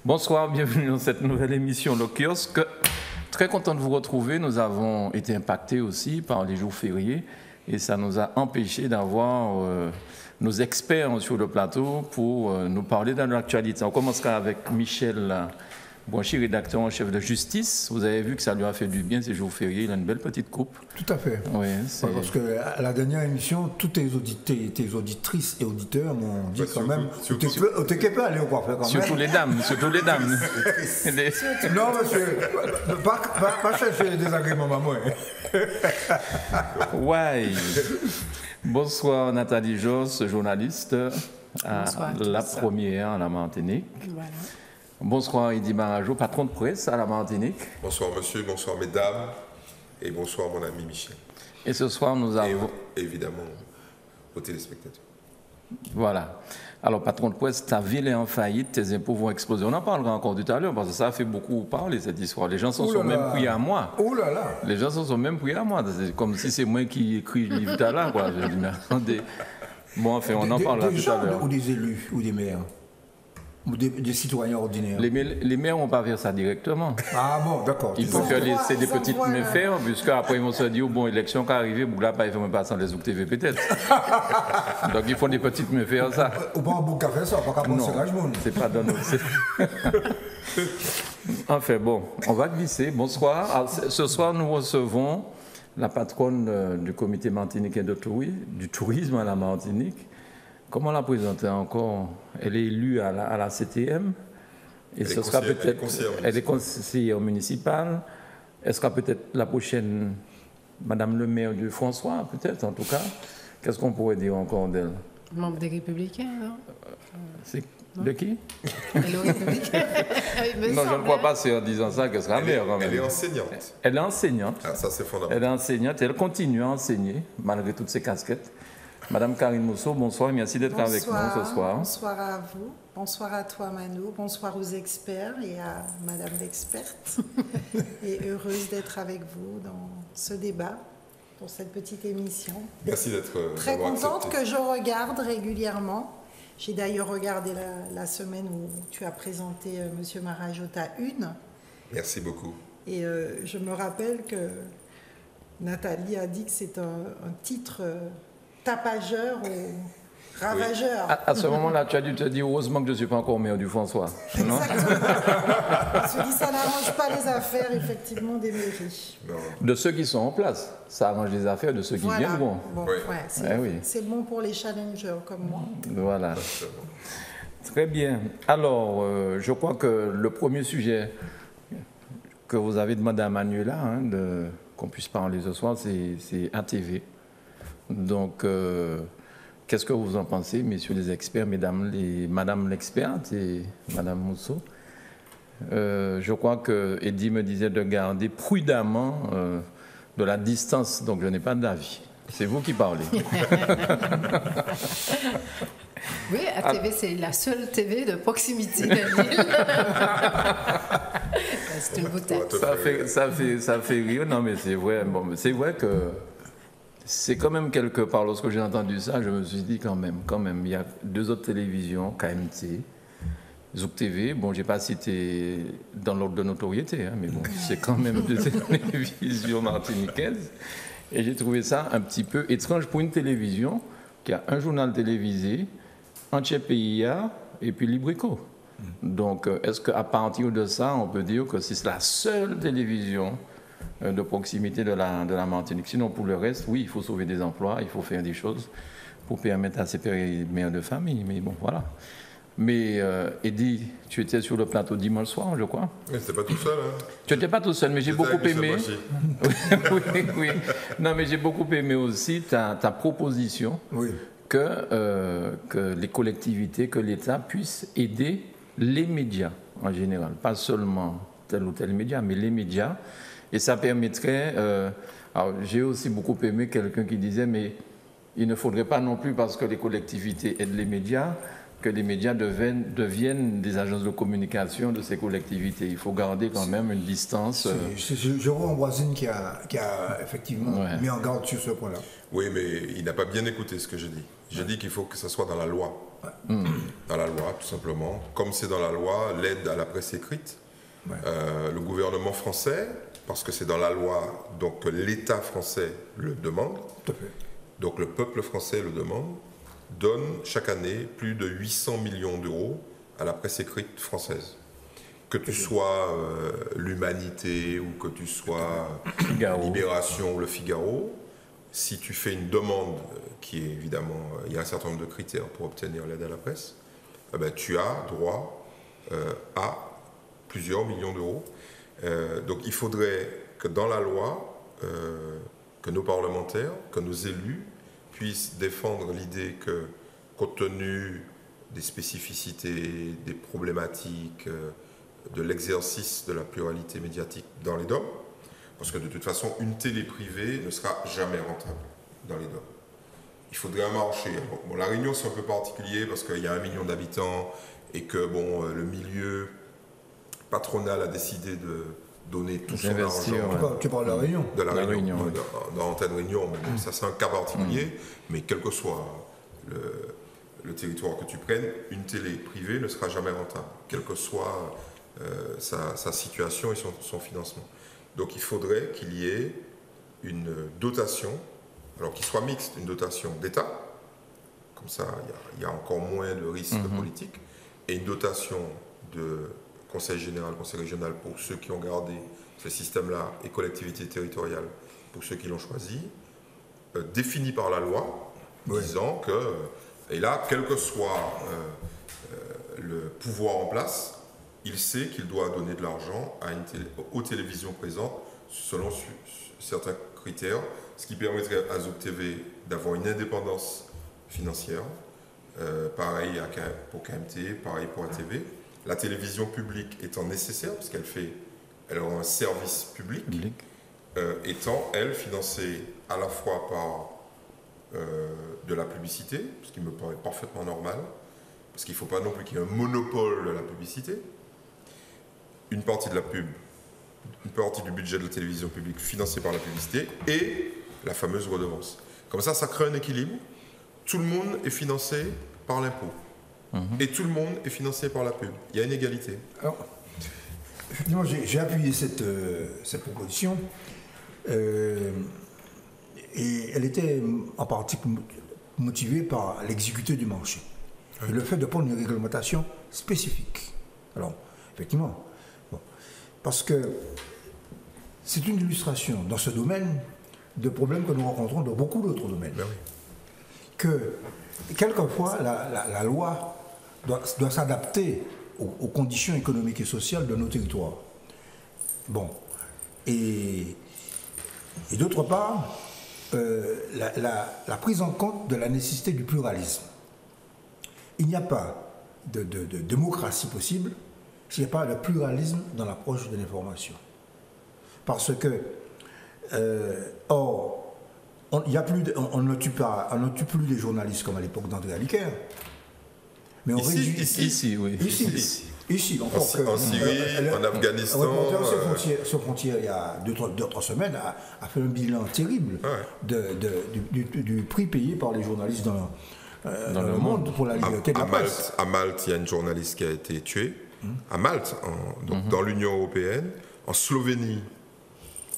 Bonsoir, bienvenue dans cette nouvelle émission Le Kiosque. Très content de vous retrouver. Nous avons été impactés aussi par les jours fériés et ça nous a empêché d'avoir nos experts sur le plateau pour nous parler de l'actualité. On commencera avec Michel Bonchy, rédacteur en chef de Justice. Vous avez vu que ça lui a fait du bien ces jours fériés. Il a une belle petite coupe. Tout à fait. Oui, parce qu'à la dernière émission, toutes tes auditrices et auditeurs m'ont dit quand même tu peux aller au coiffeur quand même. Surtout les dames. Non, monsieur, pas chercher des agréments, maman. Ouais. Bonsoir Nathalie Josse, journaliste à La Première à la Martinique. Voilà. Bonsoir Eddy Barajo, patron de presse à la Martinique. Bonsoir monsieur, bonsoir mesdames et bonsoir mon ami Michel. Et ce soir nous avons... Et évidemment aux téléspectateurs. Voilà. Alors patron de presse, ta ville est en faillite, tes impôts vont exploser. On en parlera encore tout à l'heure parce que ça a fait beaucoup parler cette histoire. Les gens sont même pris à moi. Oh là là. Les gens sont même pris à moi. C'est comme si c'est moi qui écris le livre là, quoi. Je dis mais attendez. Bon, enfin, on en parlera tout à l'heure. Ou des élus ou des maires. Ou des citoyens ordinaires. Les maires vont pas faire ça directement. Ah bon, d'accord. Il faut faire laisser des petites méfaits, puisque après ils vont se dire, bon, élection qui arrive, Bougla, pas, ils vont pas sans les TV peut-être. Donc ils font des petites méfaits, ça. Ou pas un bon café, ça, pas qu'à penser à l'âge. C'est pas dans notre... Enfin bon, on va glisser. Bonsoir. Alors, ce soir, nous recevons la patronne du comité martiniquais du tourisme à la Martinique. Comment la présenter encore? Elle est élue à la CTM. Et ce sera peut-être. Elle est conseillère municipale. Elle sera peut-être la prochaine Madame le maire de François, peut-être en tout cas. Qu'est-ce qu'on pourrait dire encore d'elle? Membre des Républicains, non? C'est de qui? Elle est républicaine. Non, je ne crois pas, c'est en disant ça qu'elle sera maire quand même. Elle est enseignante. Elle est enseignante. Ah, ça c'est fondamental. Elle est enseignante et elle continue à enseigner malgré toutes ses casquettes. Madame Karine Mousseau, bonsoir et merci d'être avec nous ce soir. Bonsoir à vous, bonsoir à toi Manu, bonsoir aux experts et à Madame l'experte. Et heureuse d'être avec vous dans ce débat, pour cette petite émission. Merci d'être très contente accepté. Que je regarde régulièrement. J'ai d'ailleurs regardé la semaine où tu as présenté Monsieur Marajota 1. Merci beaucoup. Et je me rappelle que Nathalie a dit que c'est un titre... tapageur ou ravageur. Oui. À ce moment-là, tu as dû te dire heureusement que je ne suis pas encore maire du François. Exactement. Je me dis ça n'arrange pas les affaires effectivement des mairies. Non. De ceux qui sont en place, ça arrange les affaires de ceux qui viendront. Bon, oui. ouais, c'est bon pour les challengers comme moi. Voilà. Très bien. Alors, je crois que le premier sujet que vous avez demandé à Manuela, qu'on puisse parler ce soir, c'est ATV. Donc, qu'est-ce que vous en pensez, messieurs les experts, madame l'experte et madame Mousseau? Je crois que Eddy me disait de garder prudemment de la distance, donc je n'ai pas d'avis. C'est vous qui parlez. Oui, ATV, c'est la seule TV de proximité de l'île. C'est une boutade. Ça fait rire, non mais c'est vrai. Bon, c'est vrai que c'est quand même quelque part, lorsque j'ai entendu ça, je me suis dit quand même, il y a deux autres télévisions, KMT, Zouk TV, bon, j'ai pas cité dans l'ordre de notoriété, mais bon, c'est quand même deux télévisions martiniquaises, et j'ai trouvé ça un petit peu étrange pour une télévision qui a un journal télévisé, Entier PIA, et puis Librico. Donc, est-ce qu'à partir de ça, on peut dire que c'est la seule télévision de proximité de la Martinique. Sinon, pour le reste, oui, il faut sauver des emplois, il faut faire des choses pour permettre à ces mères de famille. Mais bon, voilà. Mais Eddy, tu étais sur le plateau dimanche soir, je crois. Mais tu n'étais pas tout seul, hein? Tu n'étais pas tout seul, mais j'ai beaucoup aimé. Oui. Non, mais j'ai beaucoup aimé aussi ta proposition que les collectivités, que l'État puisse aider les médias en général. Pas seulement tel ou tel média, mais les médias. Et ça permettrait... alors j'ai aussi beaucoup aimé quelqu'un qui disait, mais il ne faudrait pas non plus, parce que les collectivités aident les médias, que les médias deviennent des agences de communication de ces collectivités. Il faut garder quand même une distance. C'est Jérôme Ambroisine qui a effectivement mis en garde sur ce point-là. Oui, mais il n'a pas bien écouté ce que je dis. Je dis qu'il faut que ça soit dans la loi. Dans la loi, tout simplement. Comme c'est dans la loi, l'aide à la presse écrite, le gouvernement français, parce que c'est dans la loi, donc l'État français le demande, Tout à fait. donc le peuple français le demande, donne chaque année plus de 800 millions d'euros à la presse écrite française. Que tu sois l'Humanité ou que tu sois Libération ou le Figaro, si tu fais une demande qui est évidemment, il y a un certain nombre de critères pour obtenir l'aide à la presse, eh ben, tu as droit à plusieurs millions d'euros. Donc il faudrait que dans la loi, que nos parlementaires, que nos élus puissent défendre l'idée que, compte tenu des spécificités, des problématiques, de l'exercice de la pluralité médiatique dans les DOM, parce que de toute façon, une télé privée ne sera jamais rentable dans les DOM. Il faudrait un marché. Bon, La Réunion, c'est un peu particulier parce qu'il y a 1 million d'habitants et que le milieu patronal a décidé de donner tout son argent. Tu parles de la Réunion. De la Réunion, dans l'antenne Réunion. Mais ça, c'est un cas particulier. Mais quel que soit le territoire que tu prennes, une télé privée ne sera jamais rentable, quelle que soit sa situation et son financement. Donc il faudrait qu'il y ait une dotation, alors qu'il soit mixte, une dotation d'État, comme ça il y a encore moins de risques politiques, et une dotation de conseil général, conseil régional pour ceux qui ont gardé ce système-là, et collectivités territoriales pour ceux qui l'ont choisi, définie par la loi, disant que, et là, quel que soit le pouvoir en place, il sait qu'il doit donner de l'argent aux télévisions présentes selon certains critères, ce qui permettrait à Zouk TV d'avoir une indépendance financière, pareil pour KMT, pareil pour ATV. La télévision publique étant nécessaire, parce elle aura un service public, étant, elle, financée à la fois par de la publicité, ce qui me paraît parfaitement normal, parce qu'il ne faut pas non plus qu'il y ait un monopole de la publicité. Une partie de la pub, une partie du budget de la télévision publique financée par la publicité et la fameuse redevance. Comme ça crée un équilibre. Tout le monde est financé par l'impôt. Et tout le monde est financé par la pub. Il y a une égalité. Alors, effectivement, j'ai appuyé cette proposition. Et elle était en partie motivée par l'exécuté du marché. Et le fait de prendre une réglementation spécifique. Alors, effectivement, parce que c'est une illustration dans ce domaine de problèmes que nous rencontrons dans beaucoup d'autres domaines. Ben oui. Que quelquefois la loi doit s'adapter aux conditions économiques et sociales de nos territoires. Bon. Et d'autre part, la prise en compte de la nécessité du pluralisme. Il n'y a pas de démocratie possible s'il n'y a pas de pluralisme dans l'approche de l'information. Parce que, on ne tue plus les journalistes comme à l'époque d'André Aliker. Mais on réduit ici. Ici, en Syrie, en Afghanistan. Sur frontière, il y a 2-3 semaines, a fait un bilan terrible du prix payé par les journalistes dans le monde pour la liberté de la presse. À Malte, il y a une journaliste qui a été tuée. À Malte, dans l'Union européenne. En Slovénie,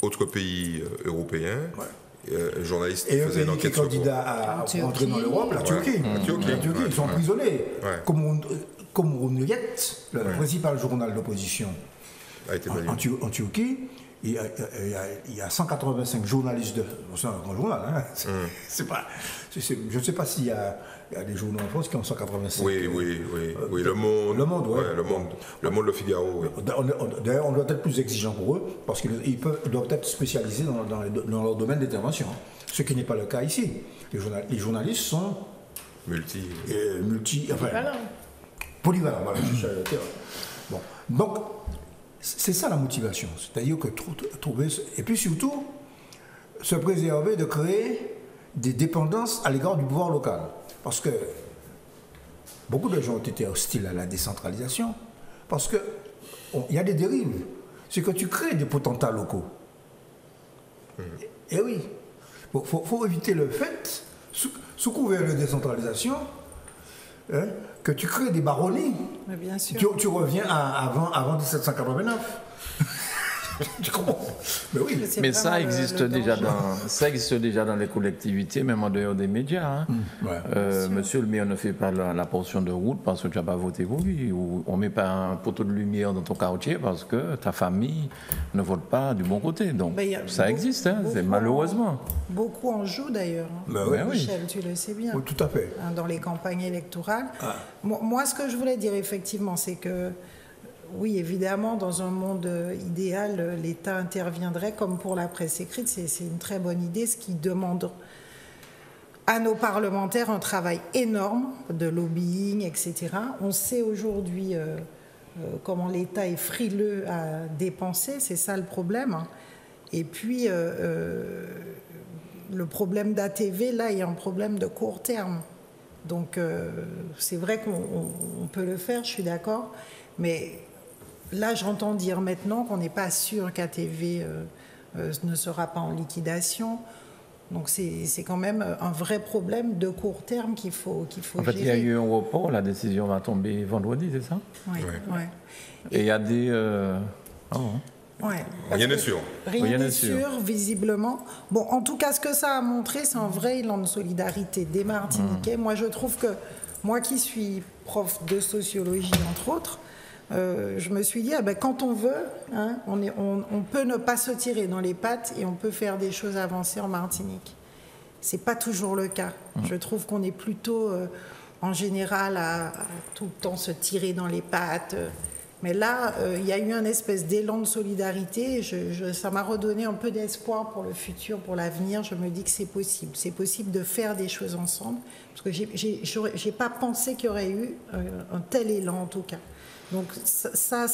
autre pays européen. Un journaliste qui faisait une enquête sur... Et un pays qui est candidat à rentrer dans l'Europe, la Turquie. Ils sont emprisonnés. Cumhuriyet, le principal journal d'opposition en Turquie, il y a 185 journalistes c'est un grand journal, hein. Je ne sais pas s'il y a des journaux en France qui ont 185. Oui, Le Monde. Le Monde, le Figaro. Oui. D'ailleurs, on doit être plus exigeant pour eux, parce qu'ils doivent être spécialisés dans leur domaine d'intervention. Ce qui n'est pas le cas ici. Les journalistes sont polyvalents. Voilà, bon. Donc, c'est ça la motivation. C'est-à-dire que trouver... Et puis surtout, se préserver de créer des dépendances à l'égard du pouvoir local. Parce que beaucoup de gens ont été hostiles à la décentralisation, parce qu'il y a des dérives. C'est que tu crées des potentats locaux. Et oui, il faut éviter le fait, sous couvert de décentralisation, hein, que tu crées des baronnies, Mais bien sûr. tu reviens avant 1789. Tu comprends? Mais oui. C'est Mais vraiment ça existe déjà dans les collectivités, même en dehors des médias. Hein. Ouais. Monsieur le maire ne fait pas la portion de route parce que tu n'as pas voté pour lui. Ou on ne met pas un poteau de lumière dans ton quartier parce que ta famille ne vote pas du bon côté. Donc ça existe, hein, c'est malheureusement. Beaucoup en jouent d'ailleurs. Hein. Ben oui. Michel, tu le sais bien. Oui, tout à fait. Hein, dans les campagnes électorales. Moi, ce que je voulais dire effectivement, c'est que oui, évidemment, dans un monde idéal, l'État interviendrait comme pour la presse écrite. C'est une très bonne idée, ce qui demande à nos parlementaires un travail énorme de lobbying, etc. On sait aujourd'hui comment l'État est frileux à dépenser, c'est ça le problème. Et puis, le problème d'ATV, là, il y a un problème de court terme. Donc, c'est vrai qu'on peut le faire, je suis d'accord, mais là, j'entends dire maintenant qu'on n'est pas sûr qu'ATV ne sera pas en liquidation. Donc, c'est quand même un vrai problème de court terme qu'il faut En fait, gérer. il y a eu un report, la décision va tomber vendredi, c'est ça? Oui, Ouais. ouais. Et il y a des... Ouais, Rien n'est sûr. Rien n'est sûr, visiblement. Bon, en tout cas, ce que ça a montré, c'est un vrai élan de solidarité des Martiniquais. Moi, je trouve que, moi qui suis prof de sociologie, entre autres, je me suis dit, quand on veut, hein, on peut ne pas se tirer dans les pattes et on peut faire des choses avancées en Martinique. C'est pas toujours le cas. Je trouve qu'on est plutôt, en général, à tout le temps se tirer dans les pattes. Mais là, il y a eu un espèce d'élan de solidarité. Ça m'a redonné un peu d'espoir pour le futur, pour l'avenir. Je me dis que c'est possible. C'est possible de faire des choses ensemble. Parce que j'ai pas pensé qu'il y aurait eu un tel élan, en tout cas. Donc ça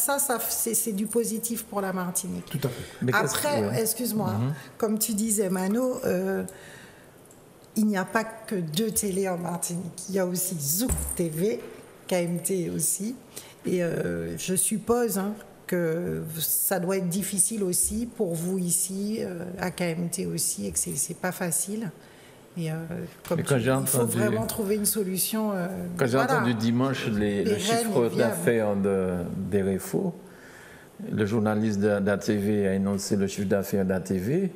c'est du positif pour la Martinique. Tout à fait. Mais Après, excuse-moi, comme tu disais, Mano, il n'y a pas que 2 télés en Martinique. Il y a aussi Zouk TV, KMT aussi. Et je suppose que ça doit être difficile aussi pour vous ici, à KMT aussi, et que c'est pas facile. Et comme il faut vraiment trouver une solution. Quand j'ai entendu dimanche le chiffre d'affaires d'RFO, le journaliste d'ATV a énoncé le chiffre d'affaires d'ATV.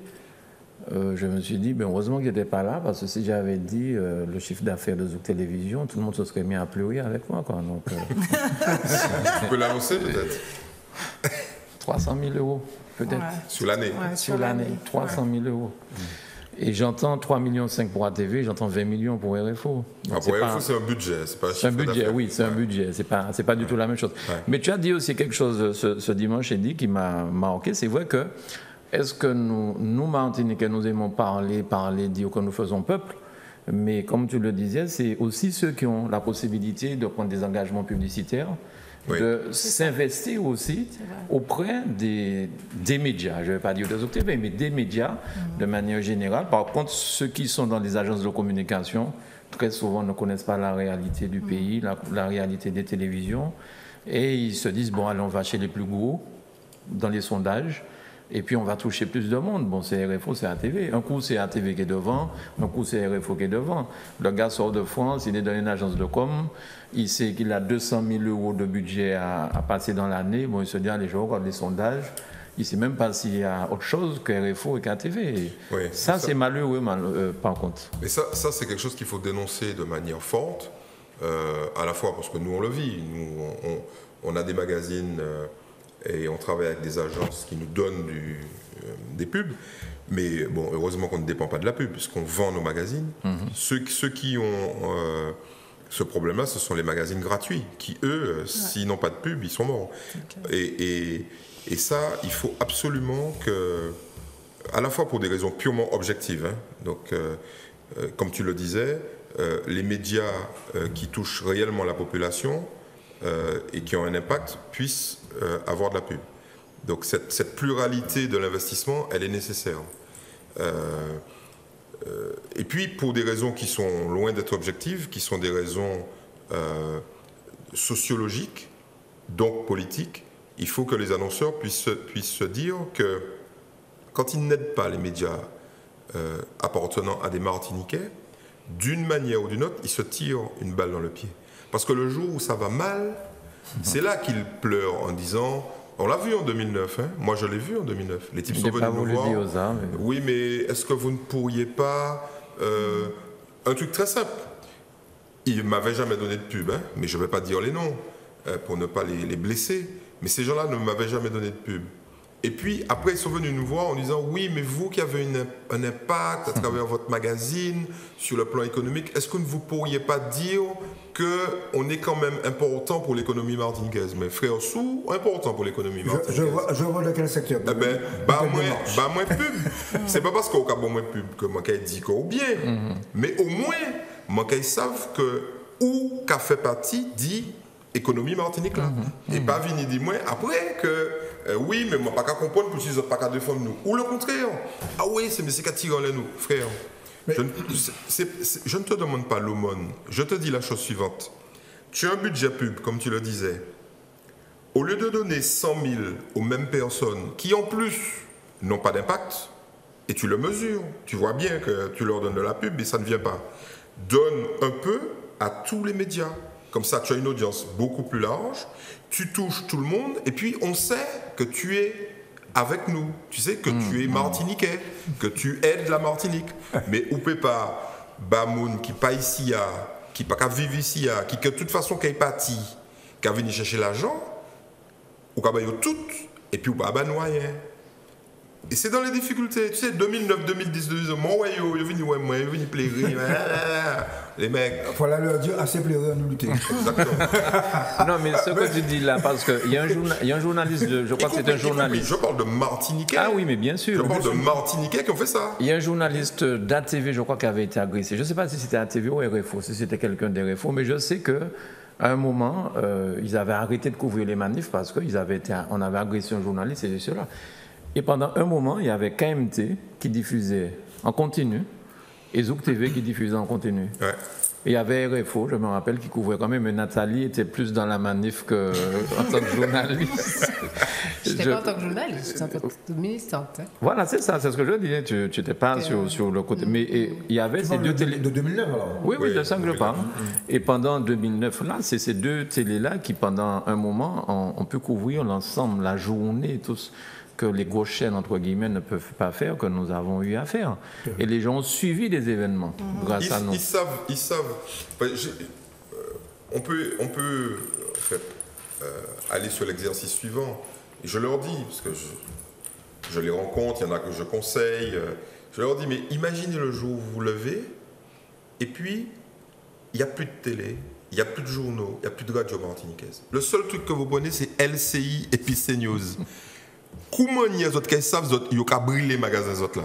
Je me suis dit, heureusement qu'il n'était pas là, parce que si j'avais dit le chiffre d'affaires de Zouk Télévision, tout le monde se serait mis à pleurer avec moi. Quoi. Donc, Tu peux l'annoncer peut-être 300 000 euros, peut-être. Ouais. Sur l'année. Ouais, Sur l'année, 300 000 euros. Et j'entends 3,5 millions pour ATV, j'entends 20 millions pour RFO. Donc pour RFO, c'est un budget, c'est pas un C'est un chiffre budget, d'affaires. oui, c'est un budget. C'est pas du tout la même chose. Ouais. Mais tu as dit aussi quelque chose ce dimanche, Eddie, qui m'a marqué. C'est vrai que, est-ce que nous Martiniquais, nous aimons parler, dire que nous faisons peuple, mais comme tu le disais, c'est aussi ceux qui ont la possibilité de prendre des engagements publicitaires, Oui. de s'investir aussi auprès des médias, je ne vais pas dire des autres TV, mais des médias de manière générale. Par contre, ceux qui sont dans les agences de communication, très souvent ne connaissent pas la réalité du pays, la réalité des télévisions, et ils se disent, bon, allez, on va chez les plus gros dans les sondages, et puis on va toucher plus de monde. Bon, c'est RFO, c'est ATV. Un coup, c'est ATV qui est devant, un coup, c'est RFO qui est devant. Le gars sort de France, il est dans une agence de com, il sait qu'il a 200 000 euros de budget à passer dans l'année. Bon, il se dit, allez, je regarde les sondages. Il ne sait même pas s'il y a autre chose que RFO et qu'ATV. Oui, ça, c'est malheureux, par contre. Mais ça c'est quelque chose qu'il faut dénoncer de manière forte, à la fois parce que nous, on le vit. Nous, on a des magazines et on travaille avec des agences qui nous donnent des pubs. Mais bon, heureusement qu'on ne dépend pas de la pub, puisqu'on vend nos magazines. Ceux qui ont ce problème-là, ce sont les magazines gratuits, qui, eux, s'ils n'ont pas de pub, ils sont morts. Okay. Et ça, il faut absolument que, à la fois pour des raisons purement objectives, donc, comme tu le disais, les médias qui touchent réellement la population et qui ont un impact puissent avoir de la pub. Donc cette pluralité de l'investissement, elle est nécessaire. Et puis, pour des raisons qui sont loin d'être objectives, qui sont des raisons sociologiques, donc politiques, il faut que les annonceurs puissent se dire que quand ils n'aident pas les médias appartenant à des Martiniquais, d'une manière ou d'une autre, ils se tirent une balle dans le pied. Parce que le jour où ça va mal, c'est là qu'ils pleurent en disant... On l'a vu en 2009, hein. Moi je l'ai vu en 2009. Les types sont venus nous voir. Oui, mais est-ce que vous ne pourriez pas... un truc très simple. Ils ne m'avaient jamais donné de pub, hein, mais je ne vais pas dire les noms pour ne pas les blesser. Mais ces gens-là ne m'avaient jamais donné de pub. Et puis après, ils sont venus nous voir en disant « Oui, mais vous qui avez un impact à travers votre magazine sur le plan économique, est-ce que vous ne pourriez pas dire qu'on est quand même important pour l'économie martiniquaise ?» Mais frère Sou, important pour l'économie martiniquaise. Je vois de quel secteur. Eh ben, moins pub. C'est pas parce qu'on a moins pub que moi qui dit qu'on bien. Mais au moins, moi qui savent que où qu'a fait partie dit économie martinique là. Et pas venir dire moi après que oui, mais moi pas qu'à comprendre pour qu'ils n'ont pas qu'à défendre nous. Ou le contraire. Ah oui, c'est monsieur qui a tiré en nous, frère. Je ne te demande pas l'aumône. Je te dis la chose suivante. Tu as un budget pub, comme tu le disais. Au lieu de donner 100 000 aux mêmes personnes qui en plus n'ont pas d'impact, et tu le mesures, tu vois bien que tu leur donnes de la pub et ça ne vient pas. Donne un peu à tous les médias. Comme ça, tu as une audience beaucoup plus large, tu touches tout le monde, et puis on sait que tu es avec nous. Tu sais que tu es martiniquais, que tu aides la Martinique. Mais où peut pas Bamoun qui pas ici, qui pas qu'à vivre ici, qui de toute façon qui est parti, qui a venu chercher l'argent, ou qui a baillé tout, et puis ou pas noyer. Et c'est dans les difficultés. Tu sais, 2009, 2010, 2010, mon royaume, il est venu, ouais, moi, il est venu plairer. Les mecs. Il faut leur dire assez plairer à nous lutter. Exactement. Non, mais ce que tu dis là, parce qu'il y a un journaliste, je crois que c'est un journaliste. Je parle de Martiniquais. Ah oui, mais bien sûr. Je parle de Martiniquais qui ont fait ça. Il y a un journaliste d'ATV, je crois, qui avait été agressé. Je ne sais pas si c'était ATV ou RFO, si c'était quelqu'un d'RFO, mais je sais que. À un moment, ils avaient arrêté de couvrir les manifs parce qu'on avait agressé un journaliste et cela. Et pendant un moment, il y avait KMT qui diffusait en continu et Zouk TV qui diffusait en continu. Ouais. Et il y avait RFO, je me rappelle, qui couvrait quand même, mais Nathalie était plus dans la manif qu'en tant que journaliste. Je n'étais pas en tant que journaliste, j'étais en tant que militante. Hein. Voilà, c'est ça, c'est ce que je disais, tu n'étais pas sur le côté. Mais il y avait ces deux télés. De 2009 alors. Oui, de ça que je parle. Et pendant 2009, là, c'est ces deux télés-là qui, pendant un moment, ont pu couvrir l'ensemble, la journée, tous. Que les grosses chaînes, entre guillemets, ne peuvent pas faire, que nous avons eu à faire. Et les gens ont suivi des événements grâce à nous. Ils savent. On peut en fait, aller sur l'exercice suivant. Et je leur dis, parce que je les rencontre, il y en a que je conseille, je leur dis, mais imaginez le jour où vous vous levez, et puis, il n'y a plus de télé, il n'y a plus de journaux, il n'y a plus de radio martiniquaise. Le seul truc que vous prenez, c'est LCI et puis CNews. Comment il y a d'autres qui savent qu'ils ont brûlé les magasins là.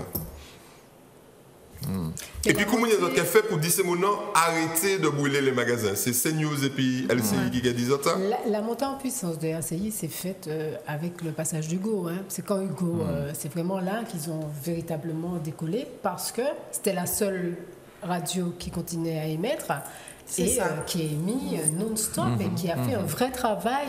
Et puis comment il y a d'autres qui fait pour dire c'est mon nom, arrêtez de brûler les magasins. C'est CNews et puis LCI qui disent ça. La montée en puissance de LCI s'est faite avec le passage d'Hugo. Hein. C'est quand Hugo, c'est vraiment là qu'ils ont véritablement décollé parce que c'était la seule radio qui continuait à émettre. Et qui est émis non-stop et qui a fait un vrai travail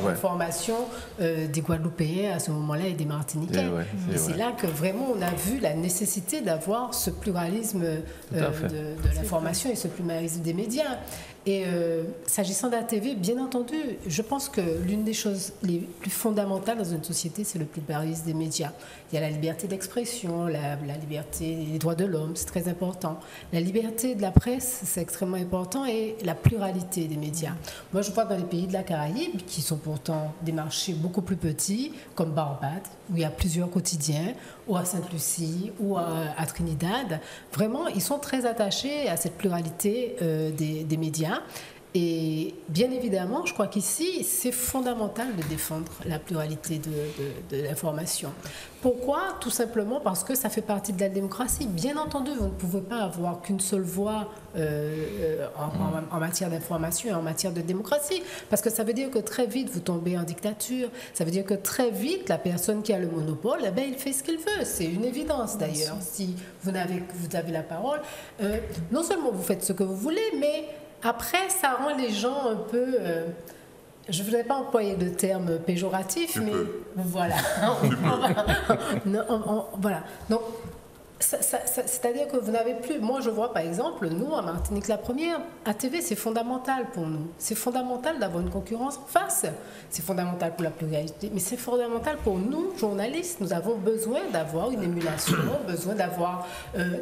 d'information des Guadeloupéens à ce moment-là et des Martiniquais. Et c'est là que vraiment on a vu la nécessité d'avoir ce pluralisme de l'information et ce pluralisme des médias. Et s'agissant d'ATV, bien entendu, je pense que l'une des choses les plus fondamentales dans une société, c'est le pluralisme des médias. Il y a la liberté d'expression, la liberté des droits de l'homme, c'est très important. La liberté de la presse, c'est extrêmement important, et la pluralité des médias. Moi, je vois dans les pays de la Caraïbe, qui sont pourtant des marchés beaucoup plus petits, comme Barbade, où il y a plusieurs quotidiens, ou à Sainte-Lucie, ou à Trinidad, vraiment, ils sont très attachés à cette pluralité des médias. Et bien évidemment, je crois qu'ici, c'est fondamental de défendre la pluralité de l'information. Pourquoi ? Tout simplement parce que ça fait partie de la démocratie. Bien entendu, vous ne pouvez pas avoir qu'une seule voix en matière d'information et en matière de démocratie. Parce que ça veut dire que très vite, vous tombez en dictature. Ça veut dire que très vite, la personne qui a le monopole, eh bien, il fait ce qu'il veut. C'est une évidence d'ailleurs. Si vous avez la parole, non seulement vous faites ce que vous voulez, mais après, ça rend les gens un peu... je ne voudrais pas employer de termes péjoratifs, mais voilà. Voilà. Donc, C'est-à-dire que vous n'avez plus... Moi, je vois par exemple, nous, à Martinique la Première, ATV, c'est fondamental pour nous. C'est fondamental d'avoir une concurrence en face. C'est fondamental pour la pluralité, mais c'est fondamental pour nous, journalistes. Nous avons besoin d'avoir une émulation, besoin d'avoir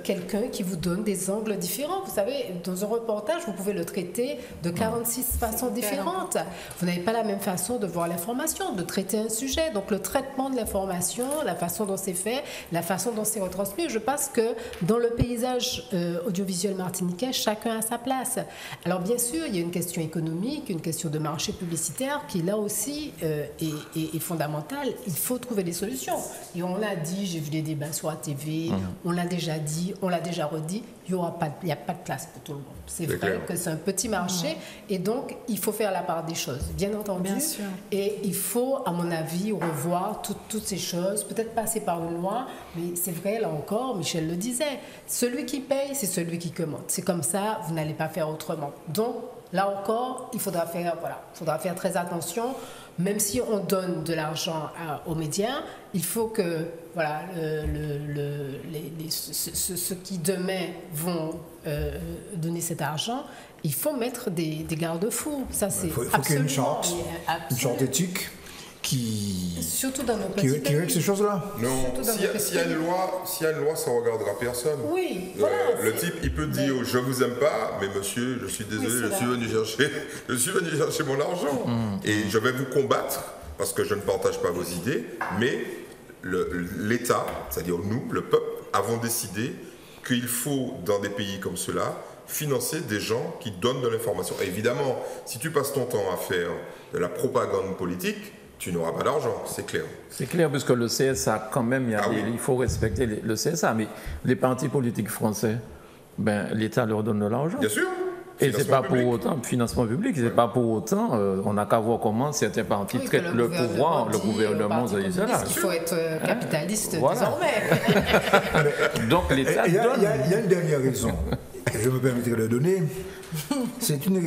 quelqu'un qui vous donne des angles différents. Vous savez, dans un reportage, vous pouvez le traiter de 46 façons différentes. Vous n'avez pas la même façon de voir l'information, de traiter un sujet. Donc, le traitement de l'information, la façon dont c'est fait, la façon dont c'est retransmis, je pense que dans le paysage audiovisuel martiniquais, chacun a sa place. Alors bien sûr, il y a une question économique, une question de marché publicitaire qui là aussi est fondamentale. Il faut trouver des solutions. Et on l'a dit, j'ai vu des débats sur la TV, on l'a déjà dit, on l'a déjà redit, il n'y a pas de place pour tout le monde. C'est vrai clair. Que c'est un petit marché et donc il faut faire la part des choses, bien entendu. Bien sûr. Et il faut, à mon avis, revoir toutes ces choses, peut-être passer par une loi, mais c'est vrai, là encore, Michel le disait, celui qui paye, c'est celui qui commande. C'est comme ça, vous n'allez pas faire autrement. Donc, là encore, il faudra faire très attention. Même si on donne de l'argent aux médias, il faut que ceux qui demain vont donner cet argent, il faut mettre des garde-fous. Ça, c'est absolument. Il faut qu'il y ait une charte éthique surtout dans nos petits pays. Qui règle ces choses-là. Non, s'il y a une loi, ça ne regardera personne. Oui, le type, il peut dire je vous aime pas, mais monsieur, je suis désolé, je suis venu chercher mon argent. Et je vais vous combattre parce que je ne partage pas vos idées, mais l'État, c'est-à-dire nous, le peuple, avons décidé qu'il faut, dans des pays comme ceux-là, financer des gens qui donnent de l'information. Évidemment, si tu passes ton temps à faire de la propagande politique, tu n'auras pas d'argent, c'est clair. C'est clair, puisque le CSA, quand même, il faut respecter le CSA, mais les partis politiques français, l'État leur donne de l'argent. Bien sûr. Et c'est pas pour autant, financement public, c'est pas pour autant, on n'a qu'à voir comment certains partis traitent le pouvoir, le gouvernement, il faut être capitaliste désormais. Donc l'État donne. Il y a une dernière raison, que je me permettrai de donner. C'est une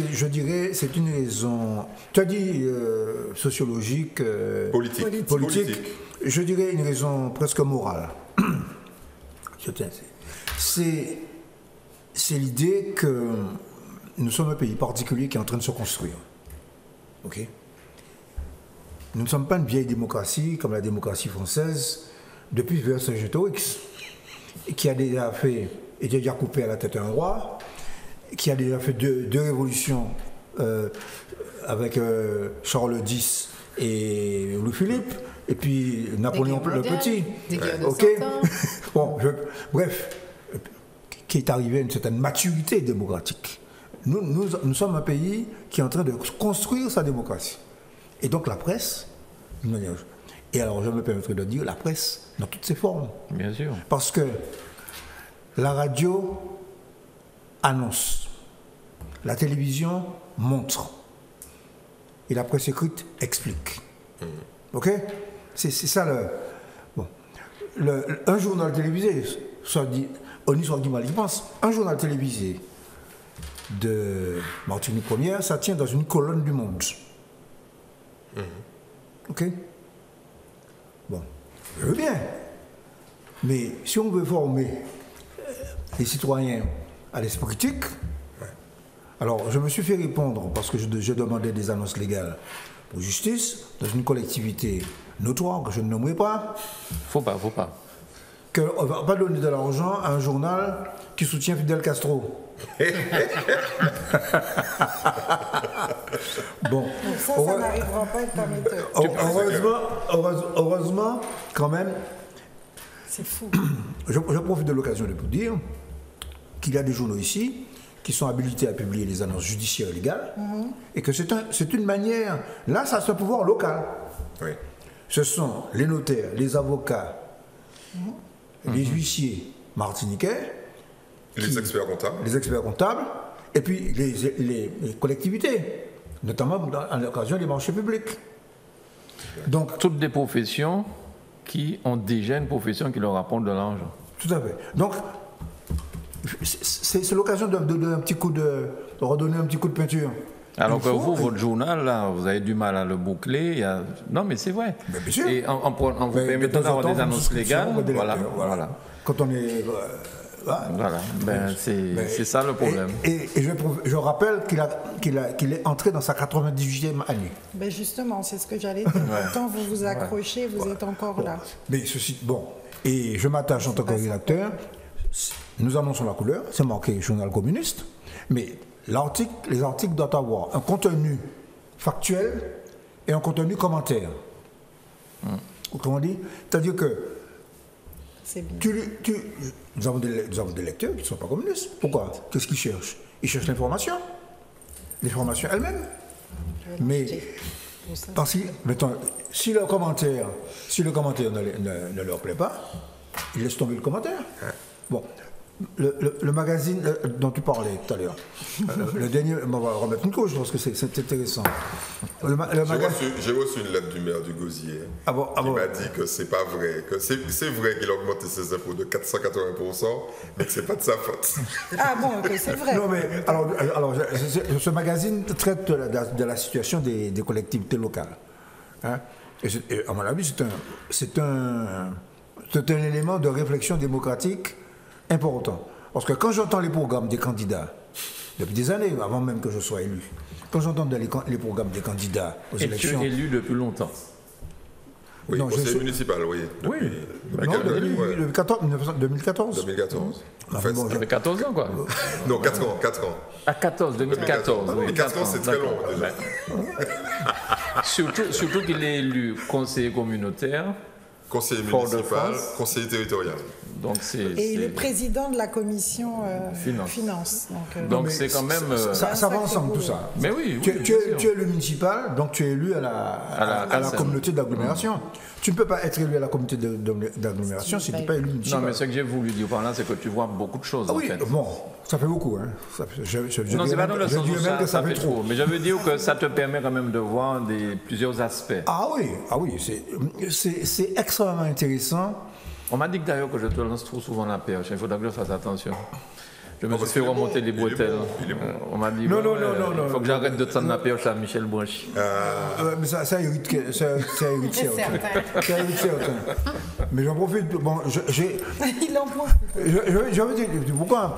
raison, tu as dit sociologique, politique. Je dirais une raison presque morale. C'est l'idée que nous sommes un pays particulier qui est en train de se construire. Ok ? Nous ne sommes pas une vieille démocratie comme la démocratie française depuis Vercingétorix, qui a déjà coupé à la tête un roi, qui a déjà fait deux révolutions avec Charles X et Louis-Philippe, et puis Napoléon le Petit. Ok. Bon, bref, qui est arrivé à une certaine maturité démocratique. Nous sommes un pays qui est en train de construire sa démocratie. Et donc la presse, et alors je me permettrai de dire la presse dans toutes ses formes. Bien sûr. Parce que la radio annonce, la télévision montre, et la presse écrite explique. Ok ? C'est ça le... Bon. Un journal télévisé, on soit dit mal, il pense, un journal télévisé de Martinique Première, ça tient dans une colonne du Monde. Ok ? Bon, je veux bien. Mais si on veut former les citoyens à l'esprit critique, alors je me suis fait répondre, parce que je demandais des annonces légales pour justice, dans une collectivité notoire que je ne nommerai pas. Faut pas. Qu'on ne va pas donner de l'argent à un journal qui soutient Fidel Castro. Bon. Ça n'arrivera pas avec ta méthode. Heureusement, quand même. C'est fou. Je profite de l'occasion de vous dire qu'il y a des journaux ici qui sont habilités à publier les annonces judiciaires légales et que c'est une manière. Là, ça c'est un pouvoir local. Oui. Ce sont les notaires, les avocats, les huissiers martiniquais. Les experts comptables, et puis les collectivités, notamment à l'occasion des marchés publics. Donc, toutes des professions qui ont déjà une profession qui leur apporte de l'argent. Tout à fait. Donc, c'est l'occasion de redonner un petit coup de peinture Alors que vous, votre journal, là, vous avez du mal à le boucler. Non, mais c'est vrai. Mais bien sûr. Et en vous permettant d'avoir des annonces légales, voilà. Quand on est... Voilà, c'est ça le problème. Et je rappelle qu'il est entré dans sa 98e année. Ben justement, c'est ce que j'allais dire. Quand vous vous accrochez, vous êtes encore là. Mais et je m'attache en tant que rédacteur, nous annonçons la couleur, c'est marqué journal communiste, mais les articles doivent avoir un contenu factuel et un contenu commentaire. Comment on dit? C'est-à-dire que nous avons des lecteurs qui ne sont pas communistes. Pourquoi? Qu'est-ce qu'ils cherchent? Ils cherchent l'information elle-même. Mais mettons, si le commentaire ne leur plaît pas, ils laissent tomber le commentaire. Bon, le magazine dont tu parlais tout à l'heure, le dernier, on va remettre une couche parce que c'est intéressant. J'ai reçu une lettre du maire du Gosier qui m'a dit que c'est pas vrai, que c'est vrai qu'il a augmenté ses impôts de 480%, mais que c'est pas de sa faute. Ah bon, que c'est vrai. Non mais alors ce magazine traite de la situation des collectivités locales. Hein? Et à mon avis, c'est un élément de réflexion démocratique important. Parce que quand j'entends les programmes des candidats, depuis des années, avant même que je sois élu, quand j'entends les programmes des candidats aux élections... tu es élu depuis longtemps. Oui, au conseil municipal, oui. Depuis 2014. 2014. En fait, ça fait 14 ans, quoi. Non, 4 ans. À 2014. Oui. 4 ans, c'est très long, déjà. Surtout qu'il est élu conseiller communautaire. Conseiller municipal, conseiller territorial. Et il est président de la commission finance. Donc c'est quand même... Ça va ensemble tout ça. Mais oui. Tu es élu municipal, donc tu es élu à la communauté d'agglomération. Tu ne peux pas être élu à la communauté d'agglomération si tu n'es pas élu municipal. Non, mais ce que j'ai voulu dire par là, c'est que tu vois beaucoup de choses. Oui, en fait. bon, ça fait beaucoup. Hein. Non, c'est pas dans le sens où ça fait trop. Mais je veux dire que ça te permet quand même de voir plusieurs aspects. Ah oui, c'est extrêmement intéressant. On m'a dit d'ailleurs que je te lance trop souvent la perche. Il faudra que je fasse attention. Je me suis fait remonter les bretelles. On m'a dit non, il faut que j'arrête de tendre la perche à Michel Branchi. Mais ça irrite certains. Mais j'en profite. Bon, il en profite. Je veux dire pourquoi.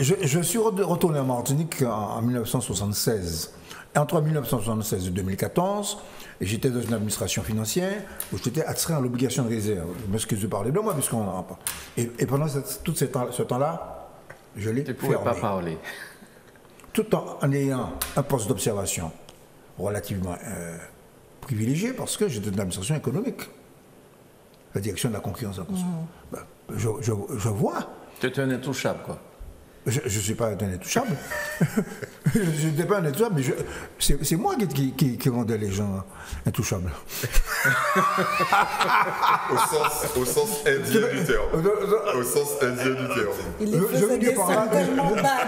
Je suis retourné en Martinique en 1976. Entre 1976 et 2014, j'étais dans une administration financière où j'étais astreint à l'obligation de réserve. Je m'excuse de parler de moi, puisqu'on n'en a pas. Et pendant tout ce temps-là, je l'ai fermé. Tu ne pouvais pas parler. Tout en ayant un poste d'observation relativement privilégié, parce que j'étais dans l'administration économique, la direction de la concurrence en consommation. Je vois. Tu es un intouchable, quoi. Je ne suis pas un intouchable. Je n'étais pas un intouchable, mais c'est moi qui rendais les gens intouchables. Au sens indien du terme. Au sens indien du terme. Il les faisait descendre tellement bas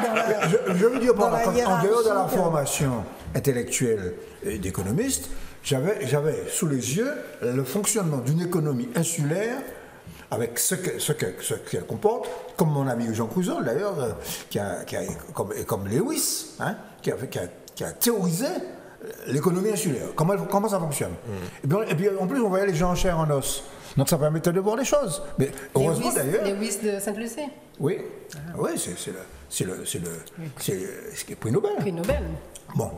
je veux dire par là, en dehors de la hiérarchie. formation intellectuelle d'économiste, j'avais sous les yeux le fonctionnement d'une économie insulaire avec ce qu'elle comporte, comme mon ami Jean Cousin d'ailleurs, comme Lewis, hein, qui a théorisé l'économie insulaire, comment ça fonctionne. Et puis en plus on voyait les gens en chair en os, donc ça permettait de voir les choses. Mais heureusement d'ailleurs... Lewis de Saint-Lucie. Oui, c'est le prix Nobel. Prix Nobel. Bon,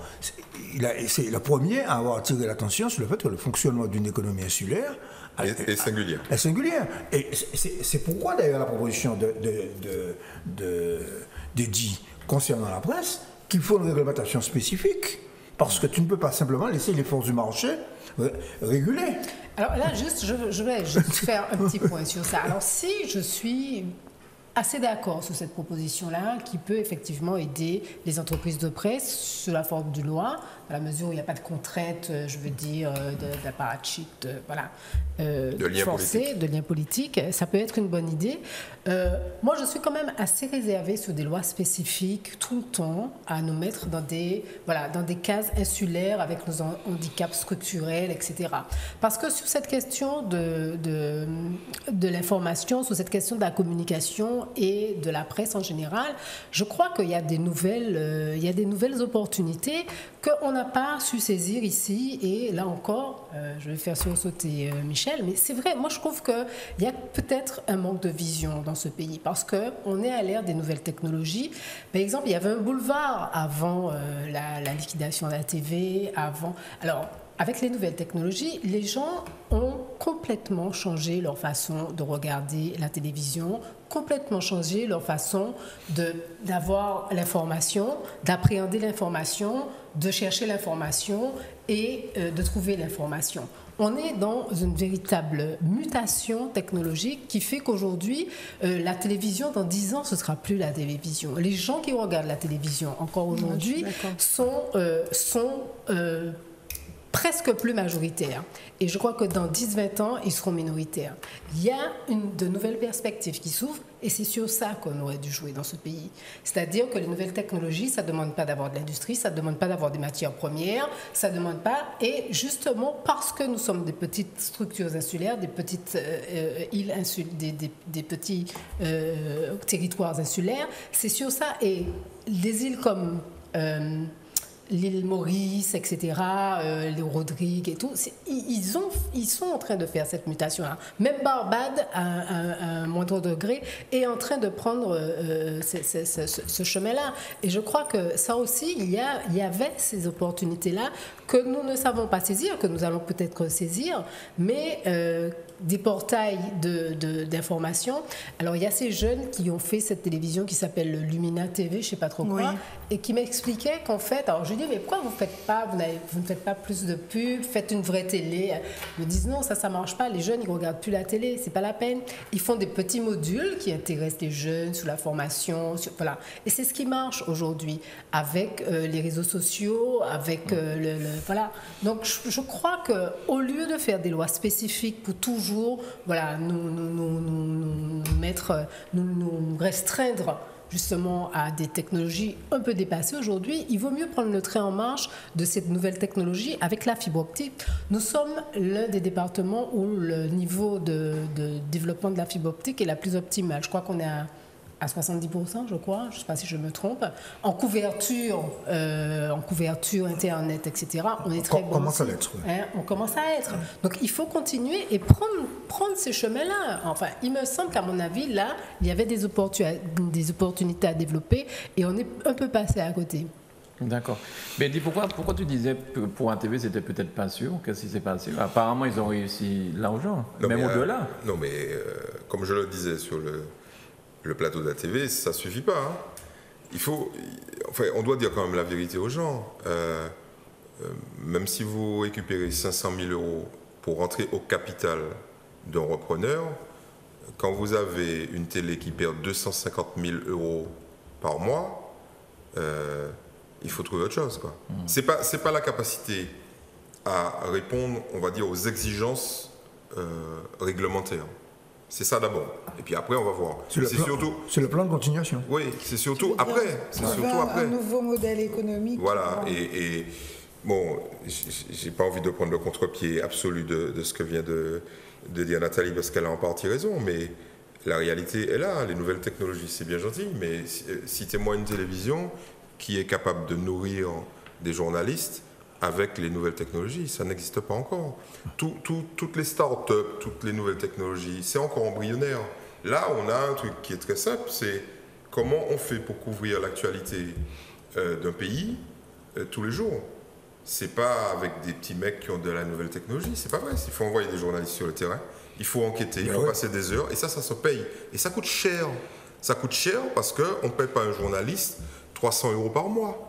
c'est le premier à avoir attiré l'attention sur le fait que le fonctionnement d'une économie insulaire est singulière. Est singulière. Et c'est pourquoi d'ailleurs la proposition de dit concernant la presse qu'il faut une réglementation spécifique, parce que tu ne peux pas simplement laisser les forces du marché réguler. Alors là, je vais juste faire un petit point sur ça. Alors si je suis assez d'accord sur cette proposition-là, qui peut effectivement aider les entreprises de presse sous la forme d'une loi, à la mesure où il n'y a pas de contraintes, je veux dire, d'apparatchik, de liens politiques, ça peut être une bonne idée. Moi, je suis quand même assez réservée sur des lois spécifiques tout le temps à nous mettre dans des cases insulaires avec nos handicaps structurels, etc. Parce que sur cette question de l'information, sur cette question de la communication, et de la presse en général, je crois qu'il y a des nouvelles opportunités qu'on n'a pas su saisir ici. Et là encore, je vais faire sursauter Michel, mais c'est vrai, moi je trouve qu'il y a peut-être un manque de vision dans ce pays parce qu'on est à l'ère des nouvelles technologies. Par exemple, il y avait un boulevard avant la liquidation de la TV, avant... Alors, avec les nouvelles technologies, les gens ont complètement changé leur façon de regarder la télévision, complètement changé leur façon d'avoir l'information, d'appréhender l'information, de chercher l'information et de trouver l'information. On est dans une véritable mutation technologique qui fait qu'aujourd'hui, la télévision, dans 10 ans, ce ne sera plus la télévision. Les gens qui regardent la télévision encore aujourd'hui sont presque plus majoritaires. Et je crois que dans 10-20 ans, ils seront minoritaires. Il y a de nouvelles perspectives qui s'ouvrent et c'est sur ça qu'on aurait dû jouer dans ce pays. C'est-à-dire que les nouvelles technologies, ça ne demande pas d'avoir de l'industrie, ça ne demande pas d'avoir des matières premières, ça ne demande pas... Et justement, parce que nous sommes des petites structures insulaires, des petites îles des petits territoires insulaires, c'est sur ça. Et des îles comme... l'île Maurice, etc., les Rodrigues et tout, ils sont en train de faire cette mutation-là. Même Barbade, à un moindre degré, est en train de prendre ce chemin-là. Et je crois que ça aussi, il y avait ces opportunités-là que nous ne savons pas saisir, que nous allons peut-être saisir, mais des portails d'information. Alors, il y a ces jeunes qui ont fait cette télévision qui s'appelle Lumina TV, je ne sais pas trop quoi, et qui m'expliquaient qu'en fait, alors je dis, mais pourquoi vous ne faites pas plus de pubs, faites une vraie télé? Ils me disent, non, ça ne marche pas, les jeunes, ils ne regardent plus la télé, c'est pas la peine. Ils font des petits modules qui intéressent les jeunes sous la formation, voilà. Et c'est ce qui marche aujourd'hui avec les réseaux sociaux, avec voilà. Donc, je crois qu'au lieu de faire des lois spécifiques pour toujours, voilà, nous restreindre justement à des technologies un peu dépassées aujourd'hui, il vaut mieux prendre le train en marche de cette nouvelle technologie avec la fibre optique. Nous sommes l'un des départements où le niveau de développement de la fibre optique est la plus optimale. Je crois qu'on est à 70%, je crois, je ne sais pas si je me trompe, en couverture Internet, etc. On est très bon. On commence à l'être. Hein, on commence à être. Donc il faut continuer et prendre ces chemins-là. Enfin, il me semble qu'à mon avis, là, il y avait des opportunités à développer et on est un peu passé à côté. D'accord. Mais dis, pourquoi tu disais que pour un TV, c'était peut-être pas sûr? Qu'est-ce qui s'est passé? Apparemment, ils ont réussi l'argent, même au-delà. Non, mais comme je le disais sur le plateau de la TV, ça ne suffit pas. Hein. On doit dire quand même la vérité aux gens. Même si vous récupérez 500 000 euros pour rentrer au capital d'un repreneur, quand vous avez une télé qui perd 250 000 euros par mois, il faut trouver autre chose, quoi. C'est pas la capacité à répondre, on va dire, aux exigences réglementaires. C'est ça d'abord. Et puis après, on va voir. C'est le plan de continuation. Oui, c'est surtout après. C'est surtout après. Un nouveau modèle économique. Voilà. Et bon, j'ai pas envie de prendre le contre-pied absolu de ce que vient de dire Nathalie, parce qu'elle a en partie raison. Mais la réalité est là. Les nouvelles technologies, c'est bien gentil. Mais citez-moi une télévision qui est capable de nourrir des journalistes avec les nouvelles technologies, ça n'existe pas encore. Toutes les start-up, toutes les nouvelles technologies, c'est encore embryonnaire. Là, on a un truc qui est très simple, c'est comment on fait pour couvrir l'actualité d'un pays tous les jours. C'est pas avec des petits mecs qui ont de la nouvelle technologie, c'est pas vrai. Il faut envoyer des journalistes sur le terrain, il faut enquêter, il faut passer des heures, et ça se paye. Et ça coûte cher. Ça coûte cher parce qu'on ne paye pas un journaliste 300 euros par mois.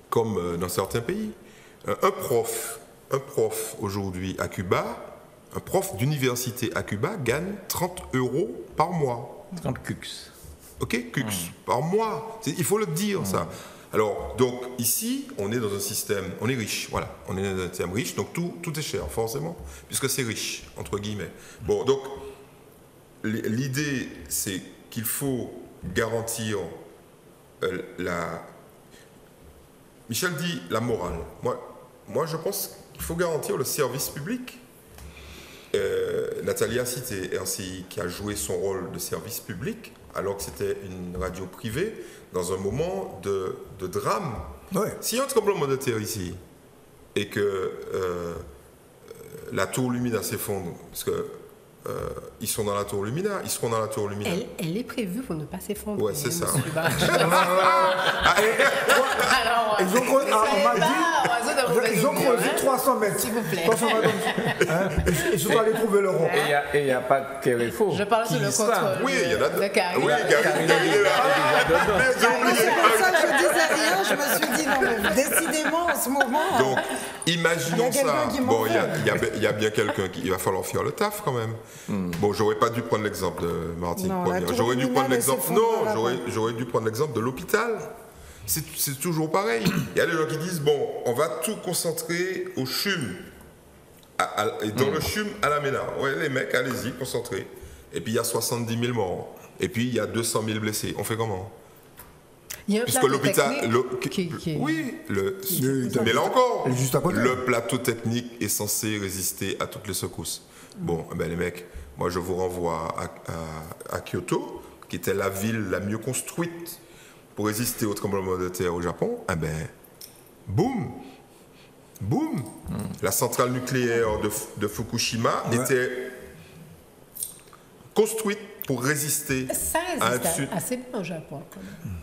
Comme dans certains pays. Un prof aujourd'hui à Cuba, un prof d'université à Cuba gagne 30 euros par mois. 30 cux. Ok, cux, par mois. Il faut le dire, ça. Alors, donc, ici, on est dans un système, on est riche, voilà. On est dans un système riche, donc tout est cher, forcément, puisque c'est riche, entre guillemets. Bon, donc, l'idée, c'est qu'il faut garantir Michel dit la morale. Moi, je pense qu'il faut garantir le service public. Nathalie a cité RCI qui a joué son rôle de service public. alors que c'était une radio privée, dans un moment de drame. Ouais. S'il y a un tremblement de terre ici, et que la tour Lumina s'effondre, parce que ils sont dans la tour Lumina, ils seront dans la tour Lumina. Elle est prévue pour ne pas s'effondrer. Ouais, c'est ça. monsieur Barrage. Alors, Ils ont creusé, on m'a dit, ils ont creusé 300 mètres. S'il vous plaît. 300 mètres. Hein, ils sont allés trouver le rond. Et il n'y a pas de Carrefour. Je parle sur le contrôle. Oui, il y en a de Carré. Oui, Gary, il est là. C'est pour ça que je disais rien, je me suis dit, non, mais décidément, en ce moment. Donc, Il y imaginons a quelqu'un ça. qui m'en Bon, veut. il y a bien quelqu'un qui... Il va falloir faire le taf quand même. Bon, j'aurais pas dû prendre l'exemple de Martinique Non, la Première. tour J'aurais dû Lumina prendre ne l'exemple... s'effondrera Non, pas. j'aurais dû prendre l'exemple de l'hôpital. C'est toujours pareil. Il y a des gens qui disent, bon, on va tout concentrer au CHUM. Et dans le CHUM, à la MENA. Ouais, les mecs, allez-y, concentrez. Et puis, il y a 70 000 morts. Et puis, il y a 200 000 blessés. On fait comment? Il y a un Puisque plateau l'hôpital... technique qui- Oui, qui- mais là encore, Elle est juste à côté. le plateau technique est censé résister à toutes les secousses. Bon, ben les mecs, moi je vous renvoie à Kyoto, qui était la ville la mieux construite pour résister au tremblement de terre au Japon. Eh ben, boum, boum. La centrale nucléaire de Fukushima était construite pour résister Ça à un résiste sud. assez bien au Japon. Quand même.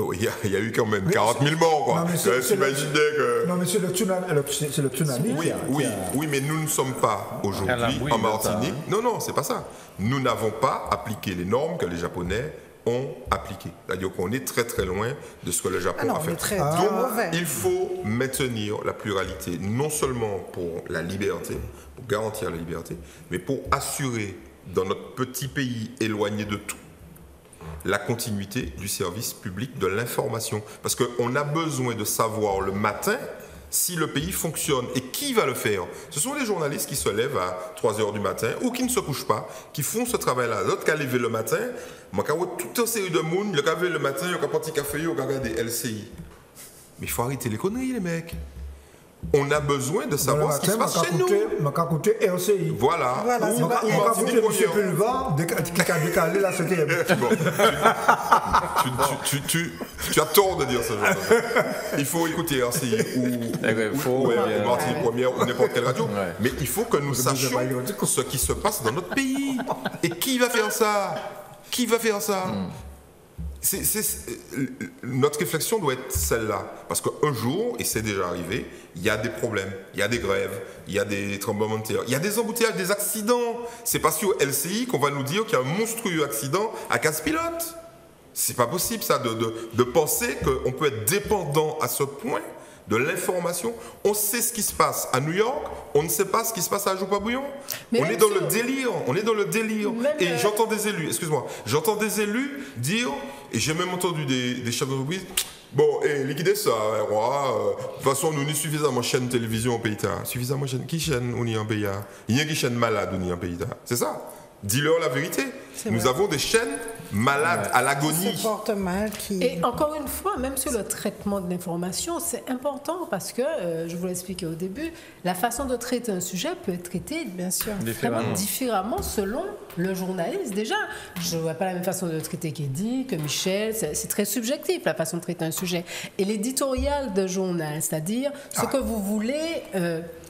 Oh, il y a eu quand même 40 000 morts, quoi. Non, mais c'est le- T'imaginais que... Non, mais c'est le tsunami. Oui, qui a- oui, qui a- oui, mais nous ne sommes pas À aujourd'hui l'abri en de Martinique. ça, Non, non, c'est pas ça. Nous n'avons pas appliqué les normes que les Japonais ont appliquées. C'est-à-dire qu'on est très très loin de ce que le Japon Ah non, a on fait. est très Donc, mauvais. il faut maintenir la pluralité, non seulement pour la liberté, pour garantir la liberté, mais pour assurer dans notre petit pays éloigné de tout, la continuité du service public de l'information. Parce qu'on a besoin de savoir le matin si le pays fonctionne. Et qui va le faire? Ce sont les journalistes qui se lèvent à 3 heures du matin ou qui ne se couchent pas, qui font ce travail-là. L'autre qui a levé le matin, moi, quand toute une série de monde, le qui a levé le matin, il a parti café, il a regardé LCI. Mais il faut arrêter les conneries, les mecs. On a besoin de savoir ce qui se passe chez nous. m'a écouté RCI. Voilà. Voilà, Ou c'est M'a pas- Martinique écouté M. Première. Pulvar, qui a décalé la CTM. Bon, tu as tort de dire ça. Il faut écouter RCI ou Martinique Première ou n'importe quelle radio. Ouais. Mais il faut que nous sachions ce qui se passe dans notre pays. Et qui va faire ça? Qui va faire ça? Notre réflexion doit être celle-là. Parce qu'un jour, et c'est déjà arrivé, il y a des problèmes, il y a des grèves, il y a des tremblements de terre, il y a des embouteillages, des accidents. C'est pas sur LCI qu'on va nous dire qu'il y a un monstrueux accident à Casse-Pilote. C'est pas possible ça de penser qu'on peut être dépendant à ce point de l'information. On sait ce qui se passe à New York, on ne sait pas ce qui se passe à Joupabouillon. Mais On même est dans sur- le délire, on est dans le délire. Même, Et j'entends des élus, excuse-moi, j'entends des élus dire, et j'ai même entendu des chefs d'entreprise, bon, liquider ça, roi, de toute façon, nous n'y suffisamment chaîne de télévision au pays. Suffisamment chaîne, qui chaîne on y en pays? Il y a qui chaîne malade on y en pays. C'est ça. Dis-leur la vérité. Nous vrai. avons des chaînes malades à Qui l'agonie. se porte mal, qui... Et encore une fois, même sur le traitement de l'information, c'est important parce que, je vous l'ai expliqué au début, la façon de traiter un sujet peut être traitée Bien sûr. vraiment différemment selon le journaliste. Déjà, je ne vois pas la même façon de traiter qu'Eddie, que Michel. C'est très subjectif, la façon de traiter un sujet. Et l'éditorial de journal, c'est-à-dire ce que vous voulez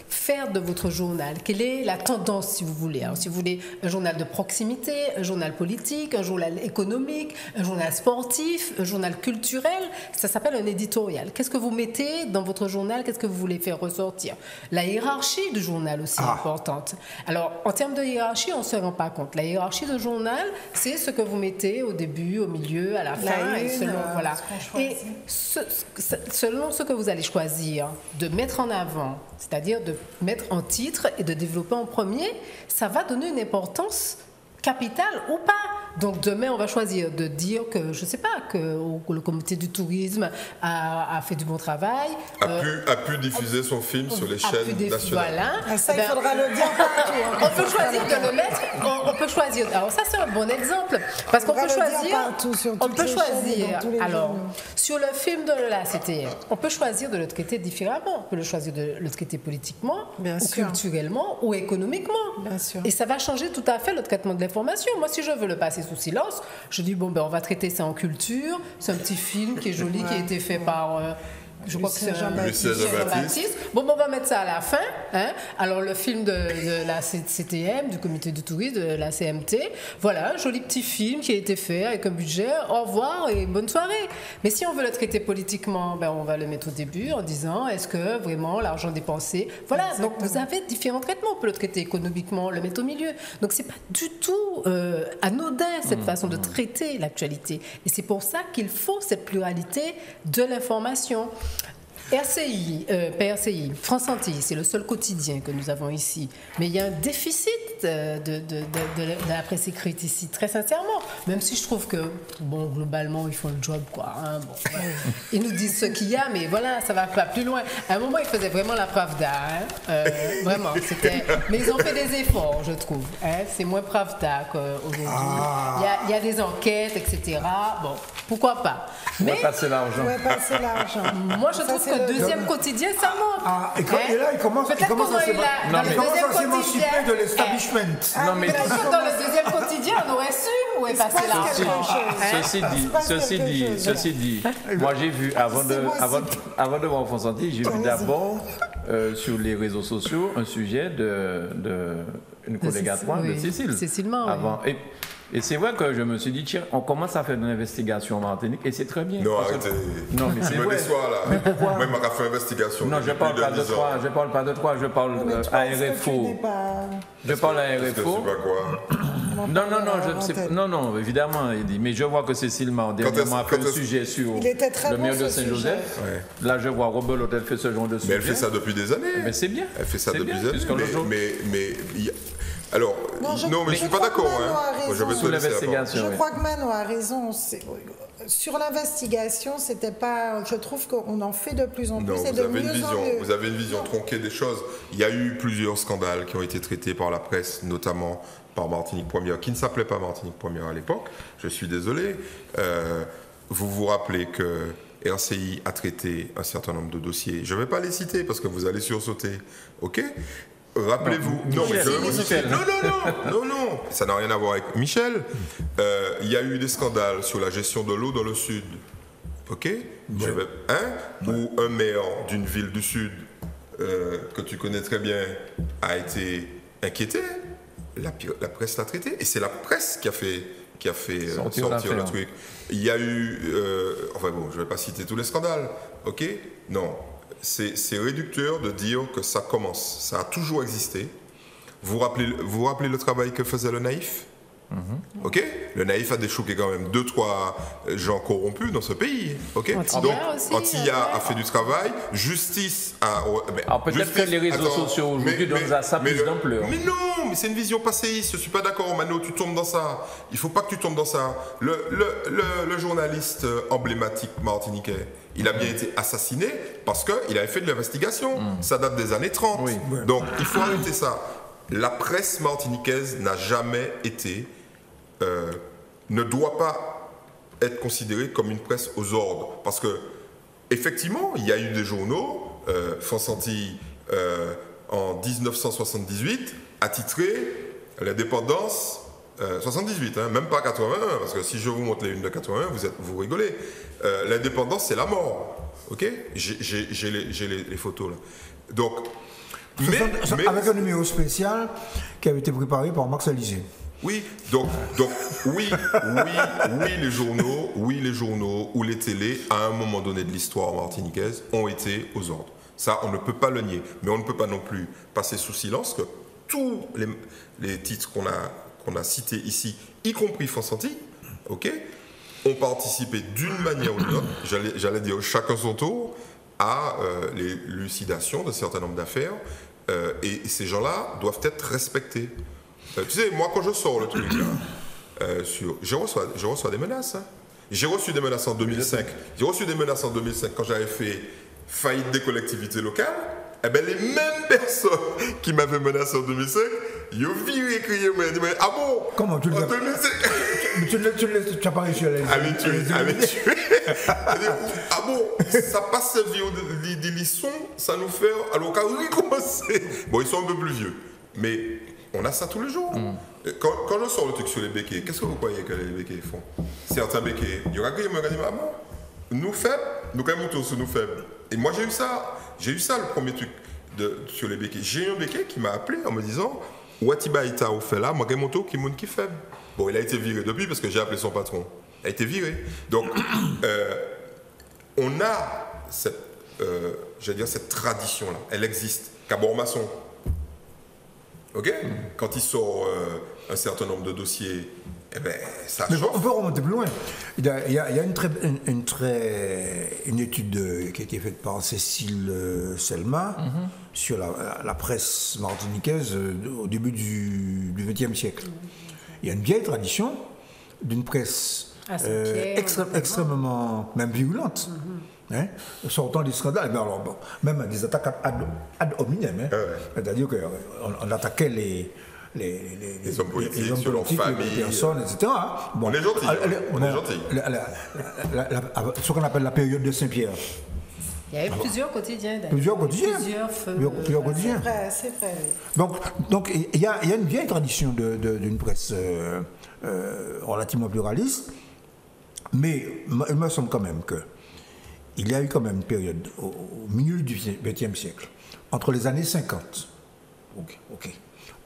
faire de votre journal. Quelle est la tendance, si vous voulez? Alors, si vous voulez un journal de proximité, un journal politique, un journal économique, un journal sportif, un journal culturel, ça s'appelle un éditorial. Qu'est-ce que vous mettez dans votre journal? Qu'est-ce que vous voulez faire ressortir? La hiérarchie du journal aussi est importante. Alors, en termes de hiérarchie, on ne se rend pas compte. La hiérarchie du journal, c'est ce que vous mettez au début, au milieu, à la fin. Et une, selon, voilà. ce qu'on Et selon ce que vous allez choisir de mettre en avant, c'est-à-dire de mettre en titre et de développer en premier, ça va donner une importance capitale ou pas. Donc demain, on va choisir de dire que, je ne sais pas, que le comité du tourisme a fait du bon travail. A pu diffuser son film sur les chaînes nationales. Voilà. Ah, ça, il faudra le dire partout. Hein. On peut choisir de le mettre. On peut choisir. Alors ça, c'est un bon exemple parce qu'on peut choisir. Partout, sur On peut les chaînes et choisir. dans tous les Alors, journaux. sur le film de la CTM, on peut choisir de le traiter différemment. On peut le choisir de le traiter politiquement, Bien ou sûr. culturellement, ou économiquement. Bien sûr. Et ça va changer tout à fait le traitement de l'information. Moi, si je veux le passer sous silence, je dis bon, ben, on va traiter ça en culture. C'est un petit film qui est joli, qui a été fait par. Je crois que c'est Jean-Baptiste. Jean-Baptiste. Bon, on va mettre ça à la fin. Hein. Alors, le film de la CTM, du comité du tourisme, de la CMT, voilà, un joli petit film qui a été fait avec un budget. Au revoir et bonne soirée. Mais si on veut le traiter politiquement, ben, on va le mettre au début en disant est-ce que vraiment l'argent dépensé. Voilà, Exactement. donc vous avez différents traitements. On peut le traiter économiquement, le mettre au milieu. Donc, c'est pas du tout anodin cette façon de traiter l'actualité. Et c'est pour ça qu'il faut cette pluralité de l'information. PRCI, France Antilles, c'est le seul quotidien que nous avons ici. Mais il y a un déficit de la presse écrite ici, très sincèrement. Même si je trouve que, bon, globalement, ils font le job, quoi. Hein, bon, ils nous disent ce qu'il y a, mais voilà, ça va pas plus loin. À un moment, ils faisaient vraiment la Pravda. Hein, vraiment, c'était... Mais ils ont fait des efforts, je trouve. Hein, c'est moins Pravda qu'aujourd'hui. Il y a des enquêtes, etc. Bon, pourquoi pas. Mais passer l'argent. Ouais, passer l'argent. Moi, je trouve que le deuxième quotidien, ça manque. Et là, il commence à s'émanciper de l'establishment. Non, mais Dans le deuxième quotidien, on aurait su où est passé l'argent. Ceci dit, moi j'ai vu, avant de voir France Antilles, j'ai vu d'abord sur les réseaux sociaux un sujet une collègue à toi, de Cécile. Cécile Marc, avant. Et c'est vrai que je me suis dit, tiens, on commence à faire une investigation en Martinique et c'est très bien. Non, arrêtez. Non, mais c'est vrai. là. Moi, il m'a fait une investigation. Non, je parle pas de toi, je parle pas de toi, je parle à RFO. Je parle à RFO. Non, évidemment, il dit. Mais je vois que Cécile m'a dernièrement fait un sujet sur le maire de Saint-Joseph. Là, je vois Robert L'Hôtel fait ce genre de sujet. Mais elle fait ça depuis des années. Mais c'est bien. Elle fait ça depuis des années. Mais alors, mais je ne suis pas d'accord. Je crois que Mano a raison. Sur l'investigation, c'était pas. Je trouve qu'on en fait de plus en plus. Non, et de mieux en mieux. Vous avez une vision tronquée des choses. Il y a eu plusieurs scandales qui ont été traités par la presse, notamment par Martinique Première, qui ne s'appelait pas Martinique Première à l'époque. Je suis désolé. Vous vous rappelez que RCI a traité un certain nombre de dossiers. Je ne vais pas les citer parce que vous allez sursauter. OK ? Rappelez-vous. Non, ça n'a rien à voir avec Michel. Il y a eu des scandales sur la gestion de l'eau dans le Sud. OK ? Où un maire d'une ville du Sud, que tu connais très bien, a été inquiété. La presse l'a traité. Et c'est la presse qui a fait sortir le truc. Il y a eu... je ne vais pas citer tous les scandales. OK ? Non. C'est réducteur de dire que ça commence. Ça a toujours existé. Vous vous rappelez le travail que faisait le Naïf ? OK ? Le Naïf a déchouqué quand même 2-3 gens corrompus dans ce pays. OK ? Donc, Antilla a fait du travail. Justice a... Alors peut-être que les réseaux sociaux aujourd'hui donnent à ça plus d'ampleur. Mais non, mais c'est une vision passéiste. Je ne suis pas d'accord, Mano, tu tombes dans ça. Il ne faut pas que tu tombes dans ça. Le journaliste emblématique martiniquais, il a bien été assassiné parce qu'il avait fait de l'investigation. Ça date des années 30. Oui. Donc, il faut arrêter ça. La presse martiniquaise n'a jamais été... ne doit pas être considérée comme une presse aux ordres. Parce que, effectivement, il y a eu des journaux, France Antilles, en 1978, a titré l'indépendance... 78, même pas 81, parce que si je vous montre les unes de 81, vous rigolez. L'indépendance, c'est la mort. OK ? J'ai les photos là. Donc, avec un numéro spécial qui avait été préparé par Max Alizé. Oui, donc oui, les journaux ou les télés, à un moment donné de l'histoire martiniquaise, ont été aux ordres. Ça, on ne peut pas le nier. Mais on ne peut pas non plus passer sous silence que tous les titres qu'on a cités ici, y compris France Antilles, OK, ont participé d'une manière ou d'une autre, j'allais dire chacun son tour, à l'élucidation d'un certain nombre d'affaires. Et ces gens-là doivent être respectés. Tu sais, moi, quand je sors le truc là, je reçois des menaces. Hein. J'ai reçu des menaces en 2005. J'ai reçu des menaces en 2005 quand j'avais fait faillite des collectivités locales. Eh bien, les mêmes personnes qui m'avaient menacé en 2005, ils ont viré, crié, ils m'ont dit, ah bon? Comment tu en l'as 2005, tu n'as pas réussi à les tuer. Ah bon, ça passe servi des leçons, ça nous fait, alors quand on commencer. Bon, ils sont un peu plus vieux, mais on a ça tous les jours. Quand je sors le truc sur les béquets, qu'est-ce que vous croyez que les béquets font? Certains béquets, il y aura qui me dit, ah bon, nous faibles, nous quand même tous nous faibles. Et moi j'ai eu ça le premier truc sur les béquets. J'ai eu un béquet qui m'a appelé en me disant, Watiba Ita au fait là, moi j'ai mon moto qui monte qui faible. Bon, il a été viré depuis parce que j'ai appelé son patron. Il a été viré. Donc, on a cette tradition-là. Elle existe. Cabor-Maçon. OK? Quand il sort un certain nombre de dossiers, eh ben, ça Mais chauffe. on peut remonter plus loin. Il y a une étude qui a été faite par Cécile Selma sur la presse martiniquaise au début du XXe siècle. Il y a une vieille tradition d'une presse extrêmement, même violente, sortant des scandales, mais alors, bon, même des attaques ad hominem. C'est-à-dire qu'on attaquait les hommes politiques, sur leur famille, les personnes, etc. Bon, on est gentil. Ce qu'on appelle la période de Saint-Pierre. Il y avait plusieurs quotidiens d'ailleurs. Plusieurs quotidiens. Plusieurs quotidiens. C'est vrai, oui. Donc il y a une vieille tradition d'une presse relativement pluraliste, mais il me semble quand même qu'il y a eu quand même une période au milieu du XXe siècle, entre les années 50,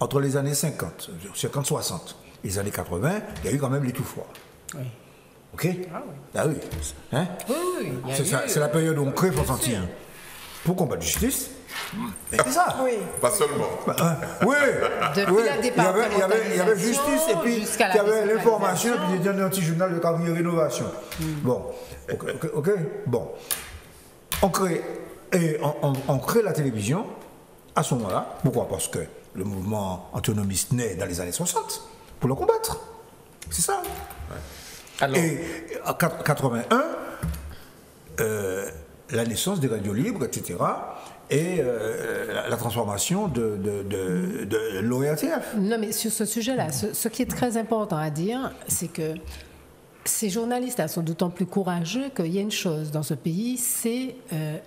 entre les années 50, 50-60 et les années 80, il y a eu quand même les tout froids. Oui. OK? Ah oui. Hein? Oui. C'est la période où on crée Fonsanti pour combattre justice. C'est ça. Oui. Pas seulement. Oui. Depuis la il y avait justice et puis jusqu'à il y avait la l'information et puis il y a un petit journal de carrière rénovation. Bon. OK. Bon. On crée la télévision à ce moment-là. Pourquoi? Parce que le mouvement antinomiste naît dans les années 60 pour le combattre. C'est ça. Ouais. Alors, et en 81, la naissance des radios libres, etc. Et la transformation de l'ORTF. Non, mais sur ce sujet-là, ce qui est très important à dire, c'est que ces journalistes-là sont d'autant plus courageux qu'il y a une chose dans ce pays, c'est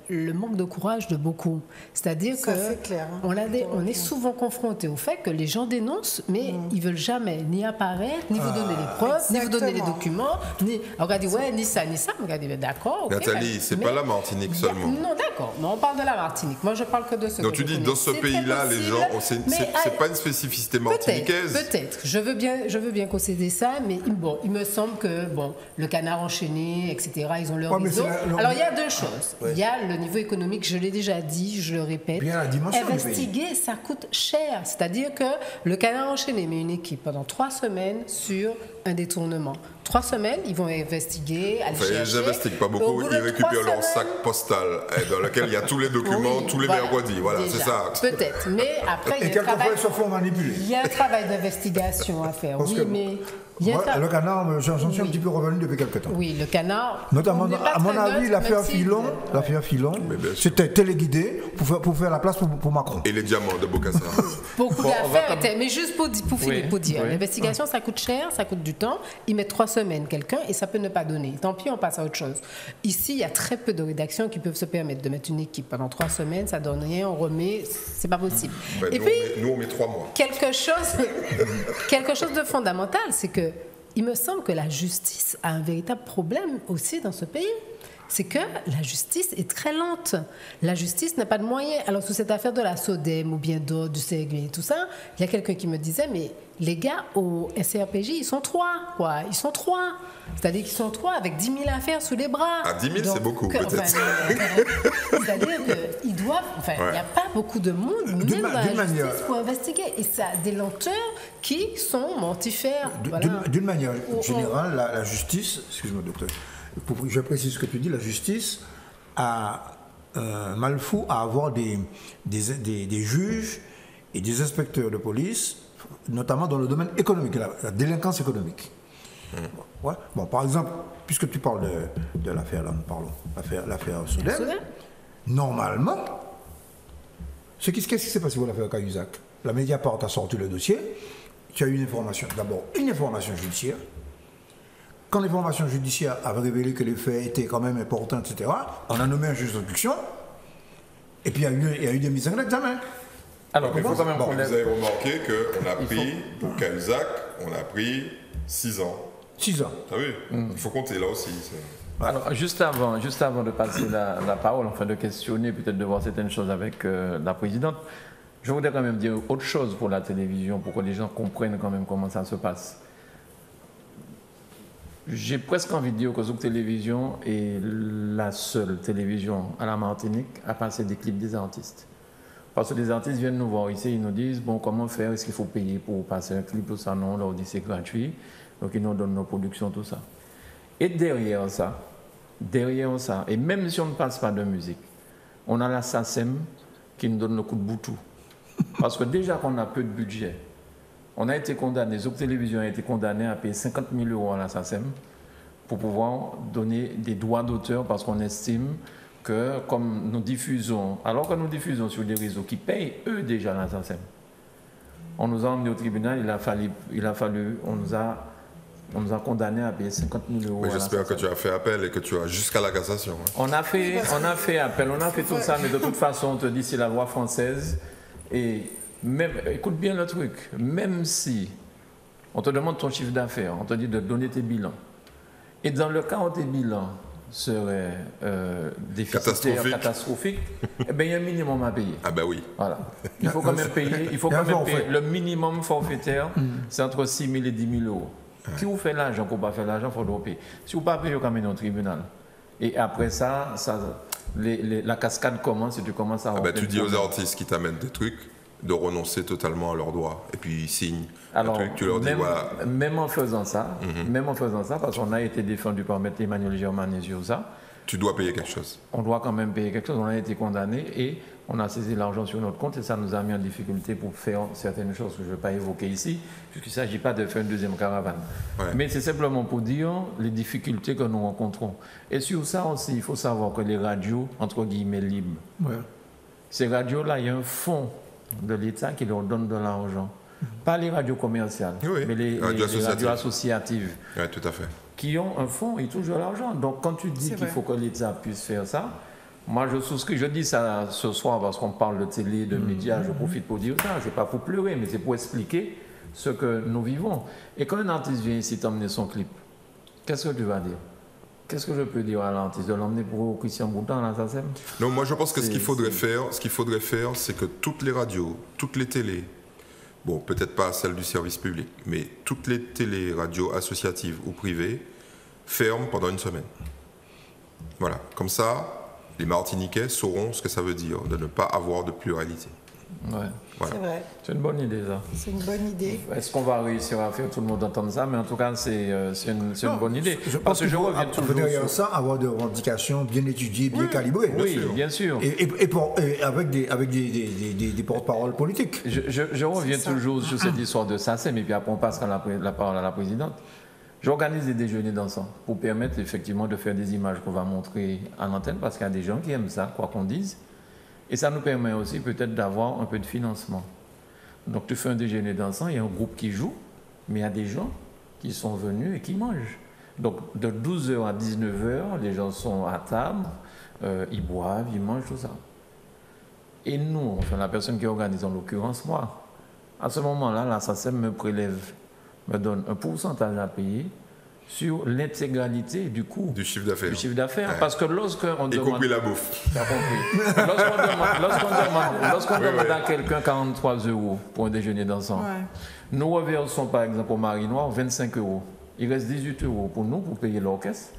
le manque de courage de beaucoup. C'est-à-dire on est souvent confronté au fait que les gens dénoncent, mais ils ne veulent jamais ni apparaître, ni vous donner les preuves, ni vous donner les documents, ni... Alors, on dit, ouais, ni ça. On va dire, d'accord. Nathalie, c'est pas la Martinique seulement. Non, d'accord, mais on parle de la Martinique. Moi, je parle que de ce donc tu dis, dans ce pays-là, les gens, c'est pas une spécificité martiniquaise. Peut-être. Je veux bien concéder ça, mais bon, il me semble que le canard enchaîné, etc., ils ont leur réseau. Alors, il y a deux choses. Il y a le niveau économique, je l'ai déjà dit, je le répète. Bien la dimension investiguer, ça coûte cher. C'est-à-dire que le canard enchaîné met une équipe pendant 3 semaines sur un détournement. 3 semaines, ils vont investiguer, aller chercher. Ils n'investiguent pas beaucoup, ils récupèrent leur sac postal dans lequel il y a tous les documents, tous les mercredis. Voilà, c'est ça. Peut-être, mais après, il y a un travail d'investigation à faire. Parce mais... le canard, j'en suis un petit peu revenu depuis quelques temps. Oui, le canard. Notamment, à mon avis, l'affaire Filon, c'était téléguidé pour faire la place pour Macron. Et les diamants de Bokassa. Beaucoup d'affaires étaient. Mais juste pour finir, pour dire, l'investigation, ça coûte cher, ça coûte du temps. Ils mettent 3 semaines quelqu'un et ça peut ne pas donner. Tant pis, on passe à autre chose. Ici, il y a très peu de rédactions qui peuvent se permettre de mettre une équipe pendant 3 semaines, ça donne rien, on remet, c'est pas possible. Et puis, nous, on met 3 mois. Quelque chose de fondamental, c'est que il me semble que la justice a un véritable problème aussi dans ce pays. C'est que la justice est très lente. La justice n'a pas de moyens. Alors, sur cette affaire de la SODEM ou bien d'autres, du CEG et tout ça, il y a quelqu'un qui me disait, mais les gars au SCRPJ, ils sont 3, quoi. Ils sont 3. C'est-à-dire qu'ils sont 3 avec 10 000 affaires sous les bras. Ah, 10 000, c'est beaucoup, peut-être. C'est-à-dire qu'ils doivent... il n'y a pas beaucoup de monde, même dans la justice, pour investiguer. Et ça a des lenteurs qui sont mortifères. D'une manière générale, la justice... Excuse-moi, docteur. Je précise ce que tu dis, la justice a un mal fou à avoir des juges et des inspecteurs de police, notamment dans le domaine économique, la délinquance économique. Ouais. Bon, par exemple, puisque tu parles de l'affaire, là, nous parlons, l'affaire Soudaine, normalement, qu'est-ce qui s'est passé pour l'affaire Cahuzac? La Mediapart a sorti le dossier, tu as eu une information, d'abord une information judiciaire. Quand l'information judiciaire avait révélé que les faits étaient quand même importants, etc., on a nommé un juge d'instruction, et puis il y a eu des mises en examen. Alors, il faut quand même vous avez remarqué qu'on a pris, pour Cahuzac, on a pris 6 ans. 6 ans. Ah oui, il faut compter là aussi. Alors, juste avant de passer la parole, enfin de questionner, peut-être de voir certaines choses avec la présidente, je voudrais quand même dire autre chose pour la télévision, pour que les gens comprennent quand même comment ça se passe. J'ai presque envie de dire que Zouk Télévision est la seule télévision à la Martinique à passer des clips des artistes. Parce que les artistes viennent nous voir ici, ils nous disent, bon, comment faire, est-ce qu'il faut payer pour passer un clip, tout ça, non, on leur dit c'est gratuit, donc ils nous donnent nos productions, tout ça. Et derrière ça, et même si on ne passe pas de musique, on a la SACEM qui nous donne le coup de boutou. Parce que déjà qu'on a peu de budget, on a été condamné, Zouk Télévision a été condamné à payer 50 000 € à la SACEM pour pouvoir donner des droits d'auteur parce qu'on estime que comme nous diffusons, alors que nous diffusons sur des réseaux qui payent eux déjà la SACEM, on nous a emmenés au tribunal, on nous a condamnés à payer 50 000 €. Oui, j'espère que tu as fait appel et que tu as jusqu'à la cassation. Hein. On a fait appel, on a fait tout ça, mais de toute façon, on te dit c'est la loi française. Et même, écoute bien le truc, même si on te demande ton chiffre d'affaires, on te dit de donner tes bilans, et dans le cas où tes bilans seraient déficitaires, catastrophiques, eh bien, il y a un minimum à payer. Ah ben oui. Voilà. Il faut quand même payer, le minimum forfaitaire, c'est entre 6 000 et 10 000 €. Si vous faites l'argent, pour ne pas faire l'argent, il faudra payer. Si vous ne pouvez pas payer, vous amenez au tribunal. Et après ça la cascade commence et tu commences à... tu dis aux artistes qui t'amènent des trucs de renoncer totalement à leurs droits. Et puis ils signent alors, un truc, tu leur dis voilà. Même en faisant ça, parce qu'on a été défendu par M. Emmanuel Germain sur ça, tu dois payer quelque chose. On doit quand même payer quelque chose. On a été condamné et on a saisi l'argent sur notre compte et ça nous a mis en difficulté pour faire certaines choses que je ne vais pas évoquer ici, puisqu'il ne s'agit pas de faire une deuxième caravane. Ouais. Mais c'est simplement pour dire les difficultés que nous rencontrons. Et sur ça aussi, il faut savoir que les radios, entre guillemets, libres, ces radios-là, il y a un fonds de l'État qui leur donne de l'argent. Pas les radios commerciales, mais les radios associatives. Oui, tout à fait. Qui ont un fonds, ils touchent de l'argent. Donc quand tu dis qu'il faut que l'État puisse faire ça, moi je souscris, je dis ça ce soir parce qu'on parle de télé, de médias, je profite pour dire ça, c'est pas pour pleurer, mais c'est pour expliquer ce que nous vivons. Et quand un artiste vient ici t'emmener son clip, qu'est-ce que tu vas dire? Qu'est-ce que je peux dire à l'artiste? De l'emmener pour Christian Boutin à la SACEM? Non, moi je pense que ce qu'il faudrait faire, c'est que toutes les radios, toutes les télés, bon, peut-être pas celles du service public, mais toutes les télés, radios associatives ou privées ferment pendant une semaine. Voilà, comme ça, les Martiniquais sauront ce que ça veut dire de ne pas avoir de pluralité. Ouais. Voilà. C'est vrai. C'est une bonne idée, ça. C'est une bonne idée. Est-ce qu'on va réussir à faire tout le monde entendre ça? Mais en tout cas, c'est une bonne idée. Parce que je reviens toujours derrière ça, avoir des revendications bien étudiées, bien calibrées. Oui, bien sûr. Et avec des porte-paroles politiques. Je reviens toujours sur cette histoire de SACEM, et puis après on passe la parole à la présidente. J'organise des déjeuners dansants pour permettre effectivement de faire des images qu'on va montrer à l'antenne, parce qu'il y a des gens qui aiment ça, quoi qu'on dise. Et ça nous permet aussi peut-être d'avoir un peu de financement. Donc tu fais un déjeuner dansant, il y a un groupe qui joue, mais il y a des gens qui sont venus et qui mangent. Donc de 12h à 19h, les gens sont à table, ils boivent, ils mangent, tout ça. Et nous, enfin la personne qui organise, en l'occurrence moi, à ce moment-là, la SACEM me prélève, me donne un pourcentage à payer sur l'intégralité du coût. Du chiffre d'affaires. Ouais. Parce que lorsqu'on demande... Y compris la bouffe. Tu as compris. Lorsqu'on demande à quelqu'un 43 € pour un déjeuner dansant, nous reversons par exemple au Marinoir 25 €. Il reste 18 € pour nous, pour payer l'orchestre,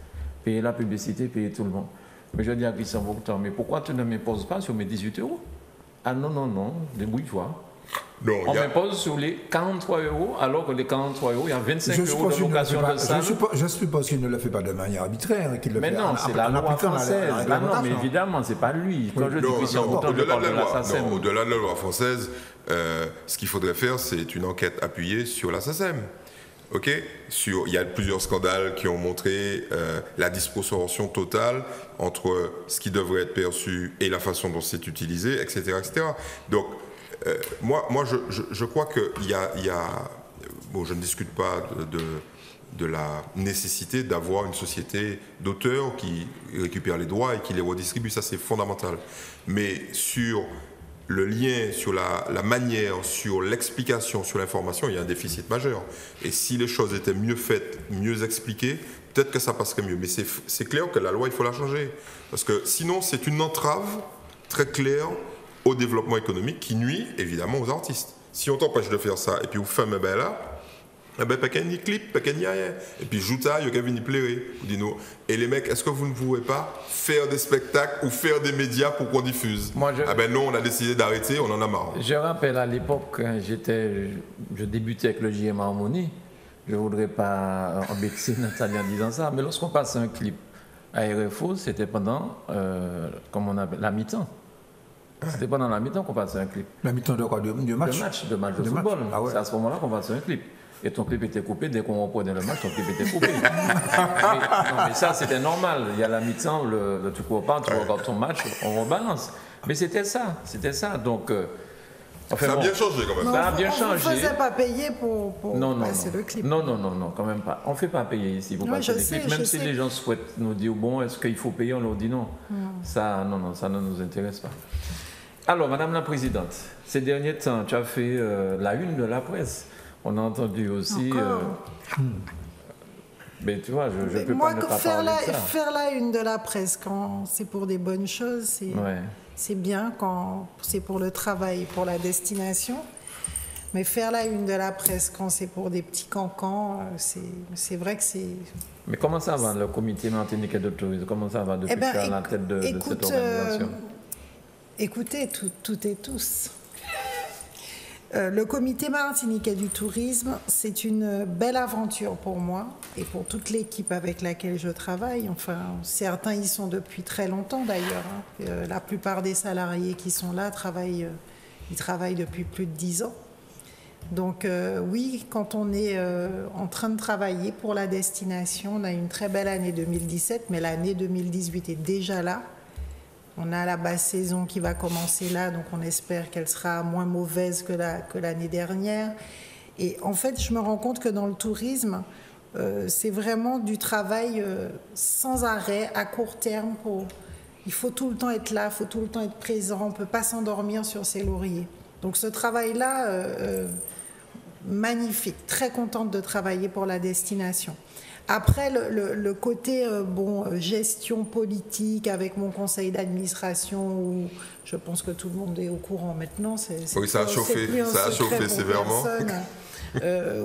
payer la publicité, payer tout le monde. Mais je dis à Christian Boutin, mais pourquoi tu ne m'imposes pas sur mes 18 €? Ah non, débrouille-toi. Non, on m'impose sur les 43 €, alors que les 43 €, il y a 25 € de location de salle. Je suppose qu'il ne le fait pas de manière arbitraire. Mais non, c'est la loi française. Non, mais évidemment, c'est pas lui. Quand je dis Christian Boutin, je parle de la SACEM. Au-delà de la loi française, ce qu'il faudrait faire, c'est une enquête appuyée sur la SACEM. Ok, il y a plusieurs scandales qui ont montré la disproportion totale entre ce qui devrait être perçu et la façon dont c'est utilisé, etc., etc. Donc, moi je crois qu'il y a bon, je ne discute pas de la nécessité d'avoir une société d'auteurs qui récupère les droits et qui les redistribue, ça c'est fondamental. Mais sur le lien, sur la manière, sur l'explication, sur l'information, il y a un déficit majeur. Et si les choses étaient mieux faites, mieux expliquées, peut-être que ça passerait mieux. Mais c'est clair que la loi, il faut la changer. Parce que sinon, c'est une entrave très claire au développement économique qui nuit évidemment aux artistes. Si on t'empêche de faire ça, et puis vous faites là, pas qu'un clip, pas qu'un rien. Et puis jouta, il y a qu'un pleurer. Et les mecs, est-ce que vous ne pouvez pas faire des spectacles ou faire des médias pour qu'on diffuse? Non, on a décidé d'arrêter, on en a marre. Je rappelle à l'époque, quand je débutais avec le JM Harmonie, je ne voudrais pas embêter Nathalie en disant ça, mais lorsqu'on passait un clip à RFO, c'était pendant, comme on appelle, la mi-temps. C'était pendant la mi-temps qu'on passait un clip. La mi-temps de quoi? De match? De match de football. Ah ouais. C'est à ce moment-là qu'on passait un clip. Et ton clip était coupé, dès qu'on reprenait le match, ton clip était coupé. mais ça, c'était normal. Il y a la mi-temps, tu cours pas, tu regardes ton match, on rebalance. Mais c'était ça. Donc, ça a bien changé quand même. Ça a bien changé. On ne faisait pas payer pour passer le clip. Non, quand même pas. On ne fait pas payer ici pour passer les clips. Même si les gens souhaitent nous dire, bon, est-ce qu'il faut payer, on leur dit non. Ça, non, ça ne nous intéresse pas. Alors, Madame la Présidente, ces derniers temps, tu as fait la une de la presse. On a entendu aussi... mais tu vois, je ne peux pas ne pas parler de ça. Faire la une de la presse quand c'est pour des bonnes choses, c'est bien quand c'est pour le travail, pour la destination. Mais faire la une de la presse quand c'est pour des petits cancans, c'est vrai que c'est... Mais comment ça va, le comité martiniquais de tourisme? Comment ça va depuis que tu es à la tête de cette organisation? Écoutez, toutes et tous. Le comité martiniquais du tourisme, c'est une belle aventure pour moi et pour toute l'équipe avec laquelle je travaille. Enfin, certains y sont depuis très longtemps d'ailleurs. La plupart des salariés qui sont là ils travaillent depuis plus de 10 ans. Donc oui, quand on est en train de travailler pour la destination, on a une très belle année 2017, mais l'année 2018 est déjà là. On a la basse saison qui va commencer là, donc on espère qu'elle sera moins mauvaise que l'année dernière. Et en fait, je me rends compte que dans le tourisme, c'est vraiment du travail sans arrêt, à court terme. Il faut tout le temps être là, il faut tout le temps être présent, on ne peut pas s'endormir sur ses lauriers. Donc ce travail-là, magnifique, très contente de travailler pour la destination. Après, le côté gestion politique avec mon conseil d'administration, où je pense que tout le monde est au courant maintenant. Oui, ça a chauffé sévèrement.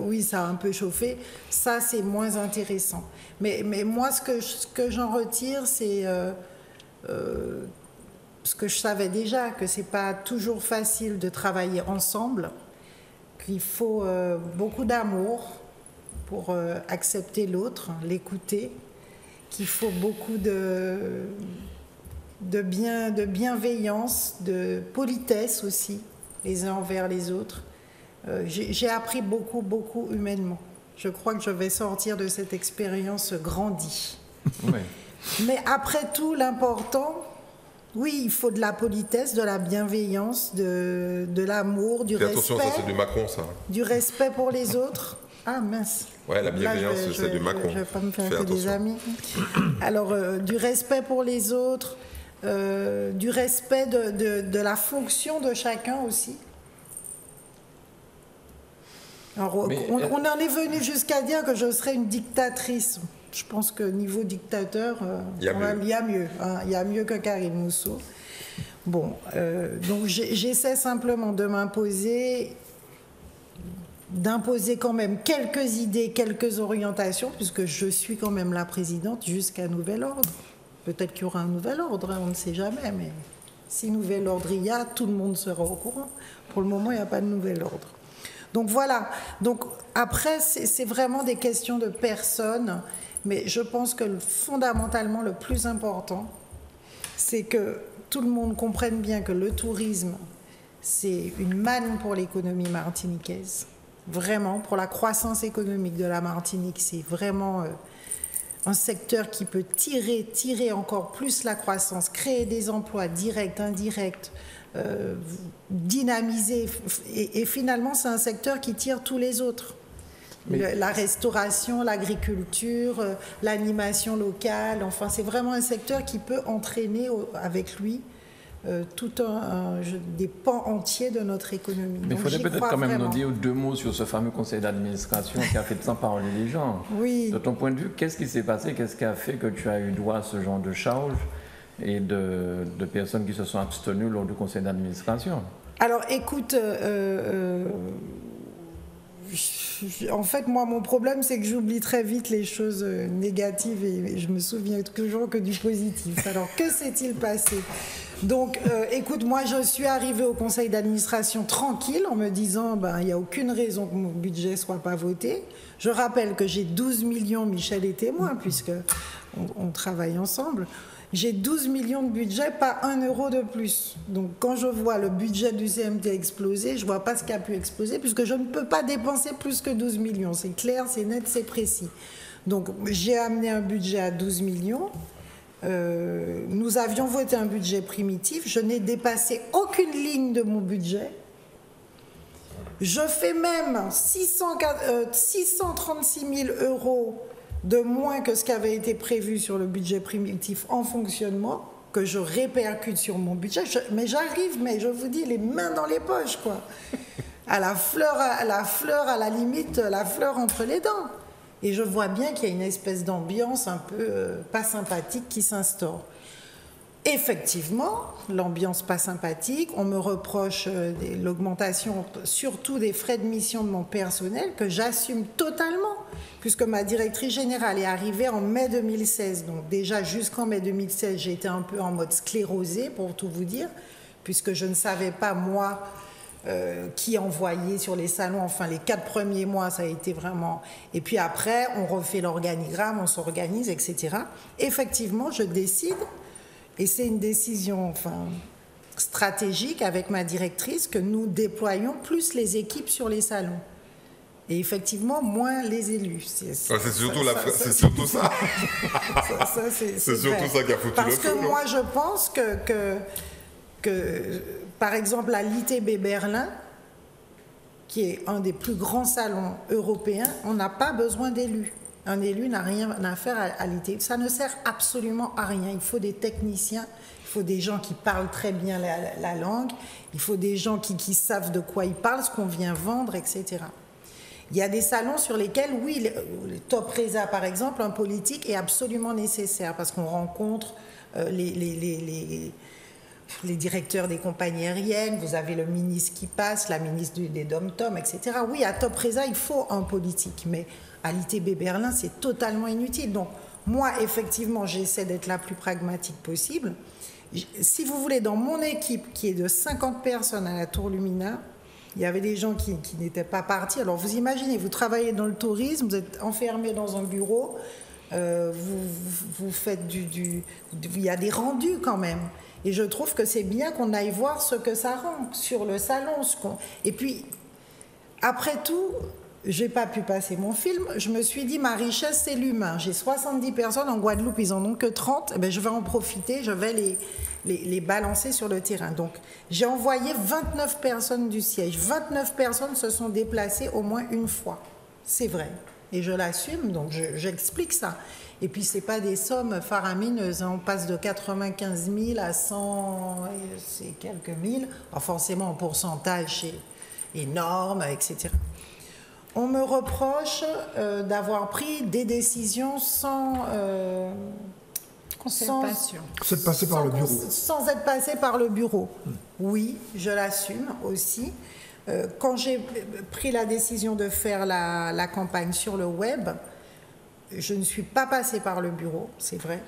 Oui, ça a un peu chauffé. Ça, c'est moins intéressant. Mais moi, ce que j'en retire, c'est ce que je savais déjà, que c'est pas toujours facile de travailler ensemble, qu'il faut beaucoup d'amour pour accepter l'autre, l'écouter, qu'il faut beaucoup de bienveillance, de politesse aussi, les uns envers les autres. J'ai appris beaucoup humainement. Je crois que je vais sortir de cette expérience grandie. Oui. Mais après tout, l'important, oui, il faut de la politesse, de la bienveillance, de l'amour, du respect. Attention, ça c'est du Macron, ça. Du respect pour les autres. Ah mince. Ouais, la bienveillance, c'est du Macron. Je ne vais pas me faire que des amis. Alors, du respect pour les autres, du respect de la fonction de chacun aussi. Alors, on en est venu jusqu'à dire que je serais une dictatrice. Je pense que niveau dictateur, il y a mieux. Il y a mieux que Karim Mousso. Bon, donc j'essaie simplement de d'imposer quand même quelques idées, quelques orientations, puisque je suis quand même la présidente jusqu'à nouvel ordre. Peut-être qu'il y aura un nouvel ordre, on ne sait jamais, mais si nouvel ordre il y a, tout le monde sera au courant. Pour le moment, il n'y a pas de nouvel ordre. Donc voilà. Donc après, c'est vraiment des questions de personnes, mais je pense que fondamentalement, le plus important, c'est que tout le monde comprenne bien que le tourisme, c'est une manne pour l'économie martiniquaise. Vraiment, pour la croissance économique de la Martinique, c'est vraiment un secteur qui peut tirer encore plus la croissance, créer des emplois directs, indirects, dynamiser. Et finalement, c'est un secteur qui tire tous les autres. La restauration, l'agriculture, l'animation locale, enfin, c'est vraiment un secteur qui peut entraîner avec lui des pans entiers de notre économie. Mais il faudrait peut-être quand même nous dire 2 mots sur ce fameux conseil d'administration qui a fait tant parler les gens. Oui. De ton point de vue, qu'est-ce qui s'est passé? Qu'est-ce qui a fait que tu as eu droit à ce genre de charges et de personnes qui se sont abstenues lors du conseil d'administration? Alors écoute, en fait, moi, mon problème, c'est que j'oublie très vite les choses négatives et je me souviens toujours que du positif. Alors, que s'est-il passé? Donc, écoute, moi, je suis arrivée au conseil d'administration tranquille en me disant, il n'y a aucune raison que mon budget ne soit pas voté. Je rappelle que j'ai 12 millions, Michel est témoin, puisqu'on travaille ensemble. J'ai 12 millions de budget, pas 1 euro de plus. Donc, quand je vois le budget du CMT exploser, je ne vois pas ce qui a pu exploser, puisque je ne peux pas dépenser plus que 12 millions. C'est clair, c'est net, c'est précis. Donc, j'ai amené un budget à 12 millions. Nous avions voté un budget primitif. Je n'ai dépassé aucune ligne de mon budget. Je fais même 636 000 euros de moins que ce qui avait été prévu sur le budget primitif en fonctionnement, que je répercute sur mon budget. Mais j'arrive, je vous dis, les mains dans les poches, quoi. À la fleur, à la limite, la fleur entre les dents. Et je vois bien qu'il y a une espèce d'ambiance un peu pas sympathique qui s'instaure. Effectivement, l'ambiance pas sympathique, on me reproche l'augmentation surtout des frais de mission de mon personnel que j'assume totalement, puisque ma directrice générale est arrivée en mai 2016. Donc déjà jusqu'en mai 2016, j'étais un peu en mode sclérosé pour tout vous dire, puisque je ne savais pas moi qui envoyait sur les salons. Enfin, les 4 premiers mois, ça a été vraiment... Et puis après, on refait l'organigramme, on s'organise, etc. Effectivement, je décide... Et c'est une décision stratégique avec ma directrice que nous déployons plus les équipes sur les salons. Et effectivement, moins les élus. C'est surtout ça. C'est surtout ça qui a foutu le feu. Parce que moi, je pense que par exemple, à l'ITB Berlin, qui est un des plus grands salons européens, on n'a pas besoin d'élus. Un élu n'a rien à faire à l'ITB. Ça ne sert absolument à rien. Il faut des techniciens, il faut des gens qui parlent très bien la langue, il faut des gens qui savent de quoi ils parlent, ce qu'on vient vendre, etc. Il y a des salons sur lesquels, oui, le Top Reza, par exemple, un politique est absolument nécessaire parce qu'on rencontre les directeurs des compagnies aériennes, vous avez le ministre qui passe, la ministre des Dom-Tom, etc. Oui, à Top Reza, il faut un politique, mais à l'ITB Berlin, c'est totalement inutile. Donc, moi, effectivement, j'essaie d'être la plus pragmatique possible. Si vous voulez, dans mon équipe, qui est de 50 personnes à la Tour Lumina, il y avait des gens qui n'étaient pas partis. Alors, vous imaginez, vous travaillez dans le tourisme, vous êtes enfermé dans un bureau, vous faites il y a des rendus quand même. Et je trouve que c'est bien qu'on aille voir ce que ça rend sur le salon. Et puis, après tout... je n'ai pas pu passer mon film. Je me suis dit, ma richesse, c'est l'humain. J'ai 70 personnes. En Guadeloupe, ils n'en ont que 30. Je vais en profiter. Je vais les balancer sur le terrain. Donc, j'ai envoyé 29 personnes du siège. 29 personnes se sont déplacées au moins une fois. C'est vrai. Et je l'assume. Donc, j'explique ça. Et puis, ce n'est pas des sommes faramineuses. On passe de 95 000 à 100 c'est quelques mille. Forcément, en pourcentage, c'est énorme, etc. On me reproche d'avoir pris des décisions sans concertation. Sans être passé par le bureau. Sans être passé par le bureau. Oui, je l'assume aussi. Quand j'ai pris la décision de faire la campagne sur le web, je ne suis pas passée par le bureau, c'est vrai.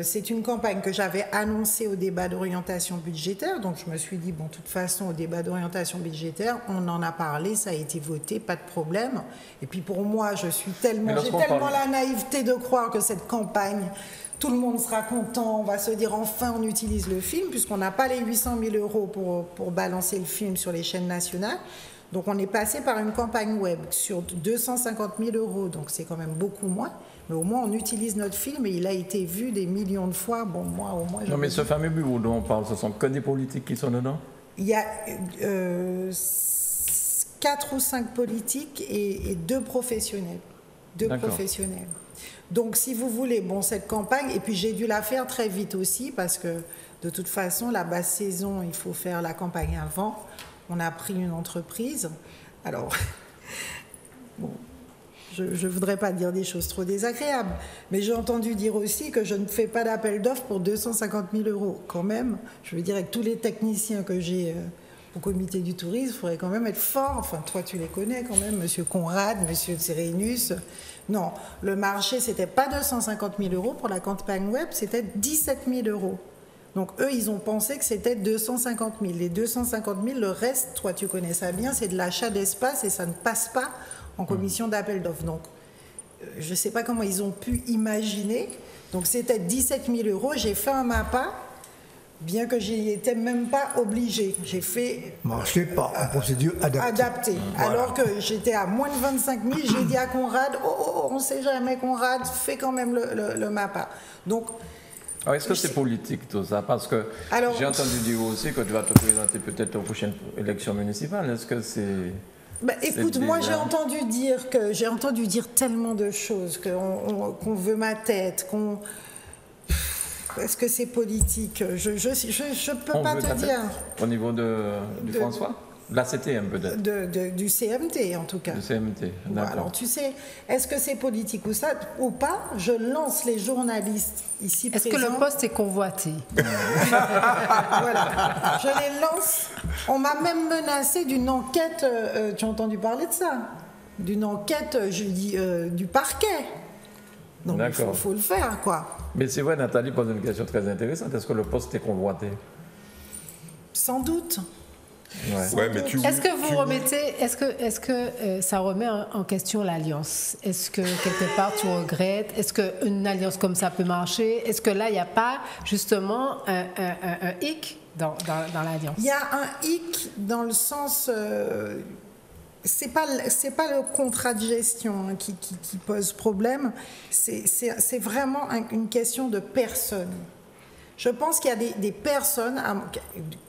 C'est une campagne que j'avais annoncée au débat d'orientation budgétaire, donc je me suis dit, bon, de toute façon, au débat d'orientation budgétaire, on en a parlé, ça a été voté, pas de problème. Et puis pour moi, j'ai tellement la naïveté de croire que cette campagne, tout le monde sera content, on va se dire, enfin, on utilise le film, puisqu'on n'a pas les 800 000 euros pour balancer le film sur les chaînes nationales. Donc on est passé par une campagne web sur 250 000 €, donc c'est quand même beaucoup moins. Mais au moins on utilise notre film et il a été vu des millions de fois. Bon, moi au moins... Non mais ce fameux bureau dont on parle, ce sont que des politiques qui sont dedans? Il y a 4 ou 5 politiques et 2 professionnels. 2 professionnels. Donc si vous voulez, bon, cette campagne, et puis j'ai dû la faire très vite aussi parce que de toute façon, la basse saison, il faut faire la campagne avant. On a pris une entreprise. Alors, bon, je ne voudrais pas dire des choses trop désagréables, mais j'ai entendu dire aussi que je ne fais pas d'appel d'offres pour 250 000 € quand même. Je veux dire, avec tous les techniciens que j'ai au comité du tourisme, il faudrait quand même être fort. Enfin, toi, tu les connais quand même, monsieur Conrad, monsieur Tserénus. Non, le marché, c'était pas 250 000 € pour la campagne web, c'était 17 000 €. Donc, eux, ils ont pensé que c'était 250 000. Les 250 000, le reste, toi, tu connais ça bien, c'est de l'achat d'espace et ça ne passe pas en commission d'appel d'offres. Donc, je ne sais pas comment ils ont pu imaginer. Donc, c'était 17 000 €. J'ai fait un MAPA, bien que j'y étais même pas obligée. J'ai fait... Marché par en procédure adaptée. Voilà. Alors que j'étais à moins de 25 000, j'ai dit à Conrad, on ne sait jamais, Conrad, fais quand même le MAPA. Donc... Alors, est-ce que c'est politique tout ça? Parce que j'ai entendu dire aussi que tu vas te présenter peut-être aux prochaines élections municipales. Est-ce que c'est... écoute, moi j'ai entendu dire tellement de choses, qu'on veut ma tête, qu'on... Est-ce que c'est politique? Je peux pas te dire. Au niveau du François? De la CTM peut-être? Du CMT en tout cas. Du CMT, d'accord. Alors tu sais, est-ce que c'est politique ou pas? Je lance les journalistes ici présents. Est-ce que le poste est convoité? Voilà, je les lance. On m'a même menacé d'une enquête, tu as entendu parler de ça? D'une enquête, je dis, du parquet. Donc il faut le faire, quoi. Mais c'est vrai, Nathalie pose une question très intéressante. Est-ce que le poste est convoité? Sans doute. Ouais, mais est-ce que vous remettez, est-ce que ça remet en question l'alliance? Est-ce que quelque part tu regrettes? Est-ce qu'une alliance comme ça peut marcher? Est-ce que là il n'y a pas justement un hic dans l'alliance? Il y a un hic dans le sens, c'est pas le contrat de gestion qui pose problème. C'est vraiment une question de personne. Je pense qu'il y a des personnes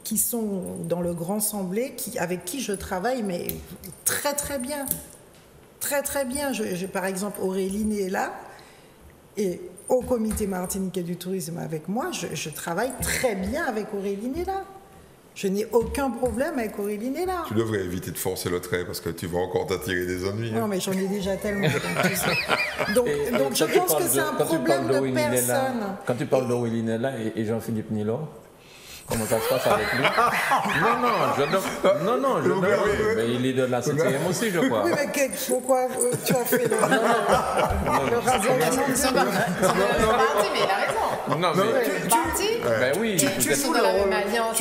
qui sont dans le Grand Semblé, avec qui je travaille, mais très très bien. Très très bien. Par exemple, Aurélie est là, et au comité martiniquais du tourisme avec moi, je travaille très bien avec Aurélie est là. Je n'ai aucun problème avec Aurélie Nella. Tu devrais éviter de forcer le trait parce que tu vas encore t'attirer des ennuis. Non, mais j'en ai déjà tellement. Donc je pense que c'est un problème de personne. Quand tu parles d'Aurélie Nella et Jean-Philippe Nilor, comment ça se passe avec lui? Non, je donne. Mais il est de la CTM aussi, je crois. Oui, mais pourquoi tu as fait le rassemblement? C'est parti, mais il a raison. Non, mais parti. Ben oui. Tu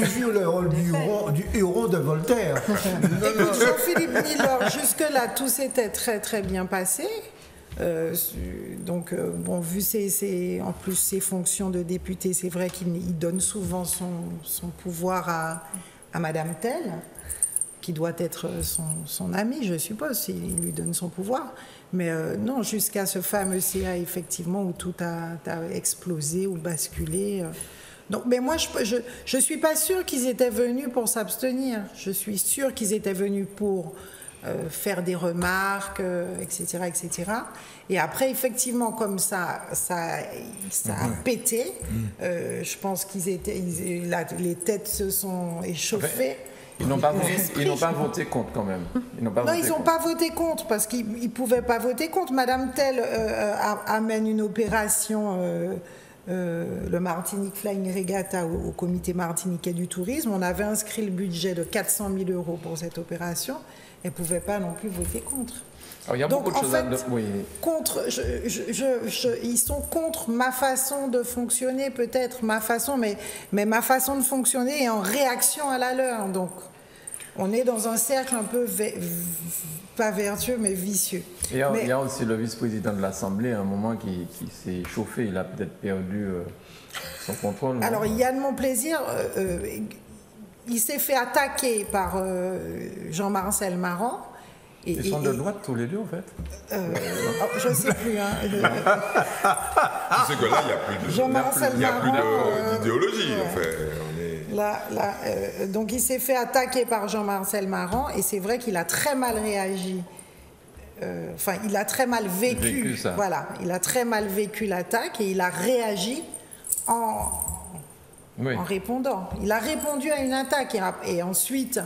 joues le rôle du héros de Voltaire. Écoute, Jean-Philippe Nilor, jusque-là, tout s'était très très bien passé. Donc, bon, vu en plus ses fonctions de député, c'est vrai qu'il donne souvent son pouvoir à Madame Tell, qui doit être son amie, je suppose, il lui donne son pouvoir. Mais non, jusqu'à ce fameux CA, effectivement, où tout a explosé ou basculé. Donc, mais moi, je ne suis pas sûre qu'ils étaient venus pour s'abstenir. Je suis sûre qu'ils étaient venus pour faire des remarques, etc., etc. Et après, effectivement, comme ça a pété, je pense les têtes se sont échauffées. Ils n'ont pas voté contre quand même. Ils n'ont pas voté contre parce qu'ils ne pouvaient pas voter contre. Madame Tell amène une opération, le Martinique Flying Regatta, au comité martiniquais du tourisme. On avait inscrit le budget de 400 000 € pour cette opération. Elle ne pouvait pas non plus voter contre. Alors, il y a beaucoup de choses ils sont contre ma façon de fonctionner, peut-être mais ma façon de fonctionner est en réaction à la leur. Donc, on est dans un cercle un peu pas vertueux, mais vicieux. Il y a aussi le vice-président de l'Assemblée, à un moment qui s'est chauffé, il a peut-être perdu son contrôle. Alors, Yann Monplaisir, il s'est fait attaquer par Jean-Marcel Marand. Ils sont de droite tous les deux, en fait. Je ne sais plus. Hein. Tu sais que là, il n'y a plus d'idéologie. En fait. Donc, il s'est fait attaquer par Jean-Marcel Marand et c'est vrai qu'il a très mal réagi. Il a très mal vécu. Voilà, il a très mal vécu l'attaque et il a réagi en répondant. Il a répondu à une attaque et ensuite,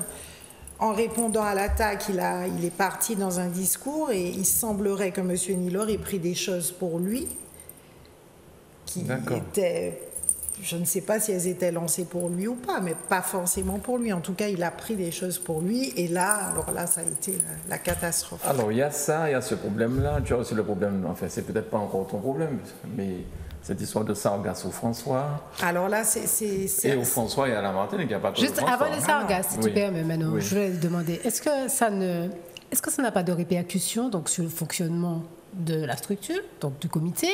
en répondant à l'attaque, il est parti dans un discours et il semblerait que M. Nilor ait pris des choses pour lui qui étaient, je ne sais pas si elles étaient lancées pour lui ou pas, mais pas forcément pour lui. En tout cas, il a pris des choses pour lui et là, ça a été la catastrophe. Alors, il y a ça, il y a ce problème-là. Tu as aussi le problème, enfin, c'est peut-être pas encore ton problème, mais cette histoire de Sargasses au François. Alors là, Et au François, il y a la Martinique, il n'y a pas que Juste le François. avant les Sargasses, si tu permets, Manon, Oui. je voulais te demander, est-ce que ça n'a pas de répercussion donc, sur le fonctionnement de la structure, donc du comité,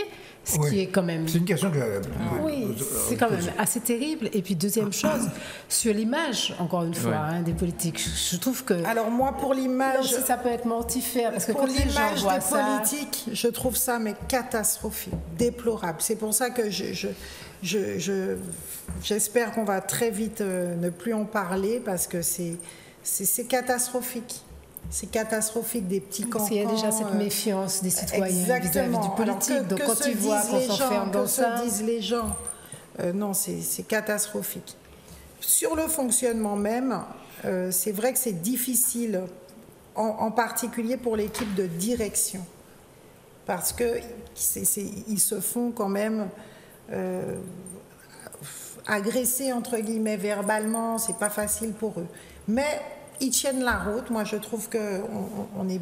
ce qui est quand même... C'est une question que... Oui, c'est quand même assez terrible. Et puis deuxième chose, sur l'image, encore une fois, des politiques, je trouve que... Alors moi, pour l'image... ça peut être mortifère, parce que pour quand les gens l'image voient des ça... politiques, je trouve ça mais catastrophique, déplorable. C'est pour ça que j'espère qu'on va très vite ne plus en parler, parce que c'est catastrophique. C'est catastrophique, des petits cancans. Parce qu'il y a déjà cette méfiance des citoyens vis-à-vis du politique. Alors donc quand ils voient qu'on s'enferme dans ça... Que se disent les gens non, c'est catastrophique. Sur le fonctionnement même, c'est vrai que c'est difficile, en particulier pour l'équipe de direction. Parce qu'ils se font quand même agresser, entre guillemets, verbalement. C'est pas facile pour eux. Mais... ils tiennent la route. Moi, je trouve qu'on est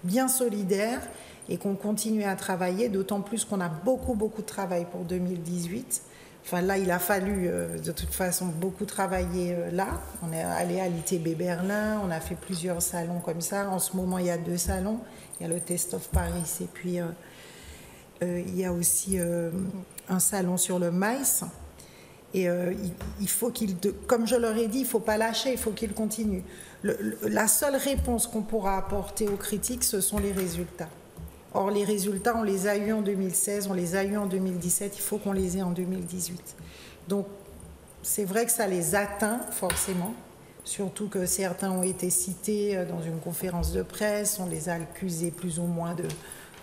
bien solidaires et qu'on continue à travailler, d'autant plus qu'on a beaucoup de travail pour 2018. Enfin, là, il a fallu, de toute façon, beaucoup travailler là. On est allé à l'ITB Berlin, on a fait plusieurs salons comme ça. En ce moment, il y a 2 salons. Il y a le Test of Paris et puis il y a aussi un salon sur le maïs. Et il faut comme je leur ai dit, il ne faut pas lâcher, il faut qu'ils continuent. La seule réponse qu'on pourra apporter aux critiques, ce sont les résultats. Or, les résultats, on les a eus en 2016, on les a eus en 2017, il faut qu'on les ait en 2018. Donc, c'est vrai que ça les atteint forcément, surtout que certains ont été cités dans une conférence de presse, on les a accusés plus ou moins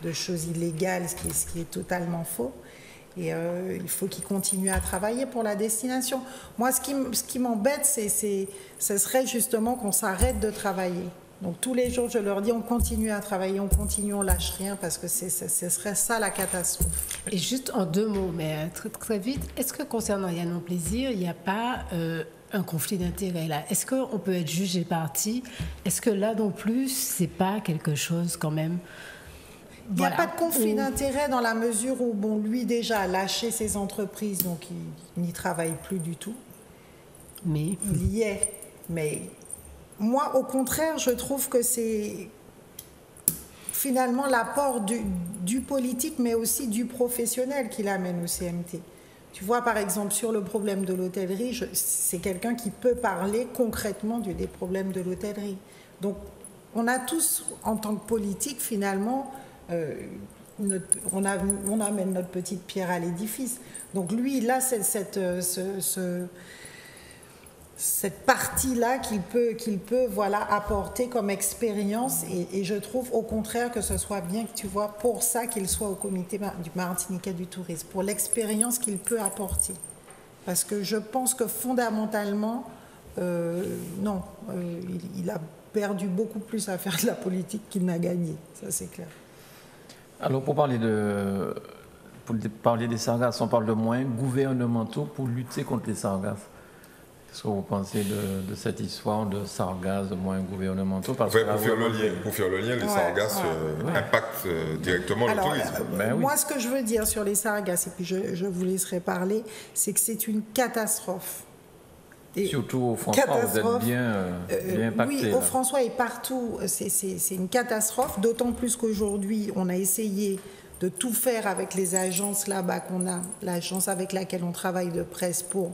de choses illégales, ce qui est totalement faux. Et il faut qu'ils continuent à travailler pour la destination. Moi, ce qui m'embête, ce serait justement qu'on s'arrête de travailler. Donc tous les jours, je leur dis, on continue à travailler, on continue, on lâche rien, parce que ce serait ça la catastrophe. Et juste en 2 mots, mais très, très vite, est-ce que concernant Yann Mon Plaisir, il n'y a pas un conflit d'intérêts là? Est-ce qu'on peut être jugé parti? Est-ce que là non plus, c'est pas quelque chose quand même? Il n'y a pas de conflit d'intérêt dans la mesure où, bon, lui déjà a lâché ses entreprises, donc il n'y travaille plus du tout. Mais il y est. Mais moi, au contraire, je trouve que c'est finalement l'apport du politique, mais aussi du professionnel qui l'amène au CMT. Tu vois, par exemple, sur le problème de l'hôtellerie, c'est quelqu'un qui peut parler concrètement des problèmes de l'hôtellerie. Donc, on a tous, en tant que politique, finalement... on amène notre petite pierre à l'édifice. Donc lui, là, c'est cette partie-là qu'il peut voilà, apporter comme expérience. Et je trouve au contraire que ce soit bien, que tu vois, pour ça qu'il soit au comité du Martiniquais du tourisme, pour l'expérience qu'il peut apporter. Parce que je pense que fondamentalement, non, il a perdu beaucoup plus à faire de la politique qu'il n'a gagné. Ça, c'est clair. Alors, pour parler des sargasses, on parle de moyens gouvernementaux pour lutter contre les sargasses. Qu'est-ce que vous pensez de cette histoire de sargasses, de moyens gouvernementaux? Parce que pour faire le lien, les sargasses impactent directement le tourisme. Moi, ce que je veux dire sur les sargasses, et puis je vous laisserai parler, c'est que c'est une catastrophe. Et surtout au François, vous êtes bien impacté. Oui, au François et partout, c'est une catastrophe, d'autant plus qu'aujourd'hui, on a essayé de tout faire avec les agences là-bas qu'on a, l'agence avec laquelle on travaille de presse pour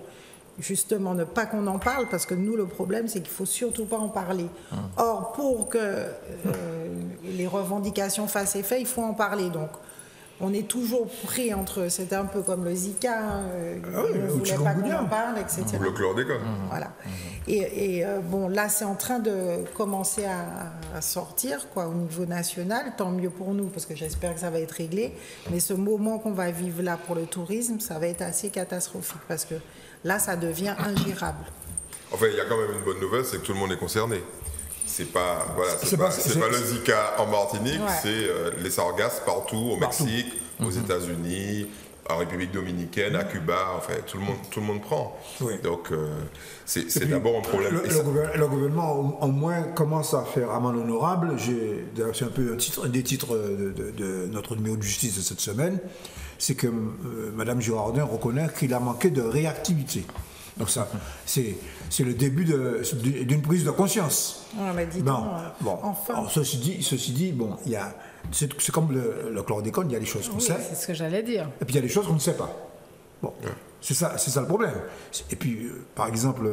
justement ne pas qu'on en parle, parce que nous, le problème, c'est qu'il ne faut surtout pas en parler. Or, pour que les revendications fassent effet, il faut en parler. Donc, on est toujours pris entre... C'était un peu comme le Zika, on ne voulait pas qu'on en parle, etc. Ou le chlordécone. Voilà. Et bon, là, c'est en train de commencer à sortir, quoi, au niveau national. Tant mieux pour nous, parce que j'espère que ça va être réglé. Mais ce moment qu'on va vivre là pour le tourisme, ça va être assez catastrophique, parce que là, ça devient ingérable. Enfin, il y a quand même une bonne nouvelle, c'est que tout le monde est concerné. C'est pas, voilà, c'est pas le Zika en Martinique, c'est les sargasses partout, au Mexique, aux États-Unis, en République dominicaine, à Cuba, enfin tout le monde prend. Oui. Donc c'est d'abord un problème. Le gouvernement au moins commence à faire amende honorable. C'est un peu un des titres de notre numéro de justice de cette semaine, c'est que Mme Girardin reconnaît qu'il a manqué de réactivité. Donc ça, c'est le début d'une prise de conscience. Enfin. Alors, ceci dit, bon, c'est comme le chlordécone, il y a des choses qu'on sait. C'est ce que j'allais dire. Et puis il y a des choses qu'on ne sait pas. Bon, c'est ça le problème. Et puis, par exemple,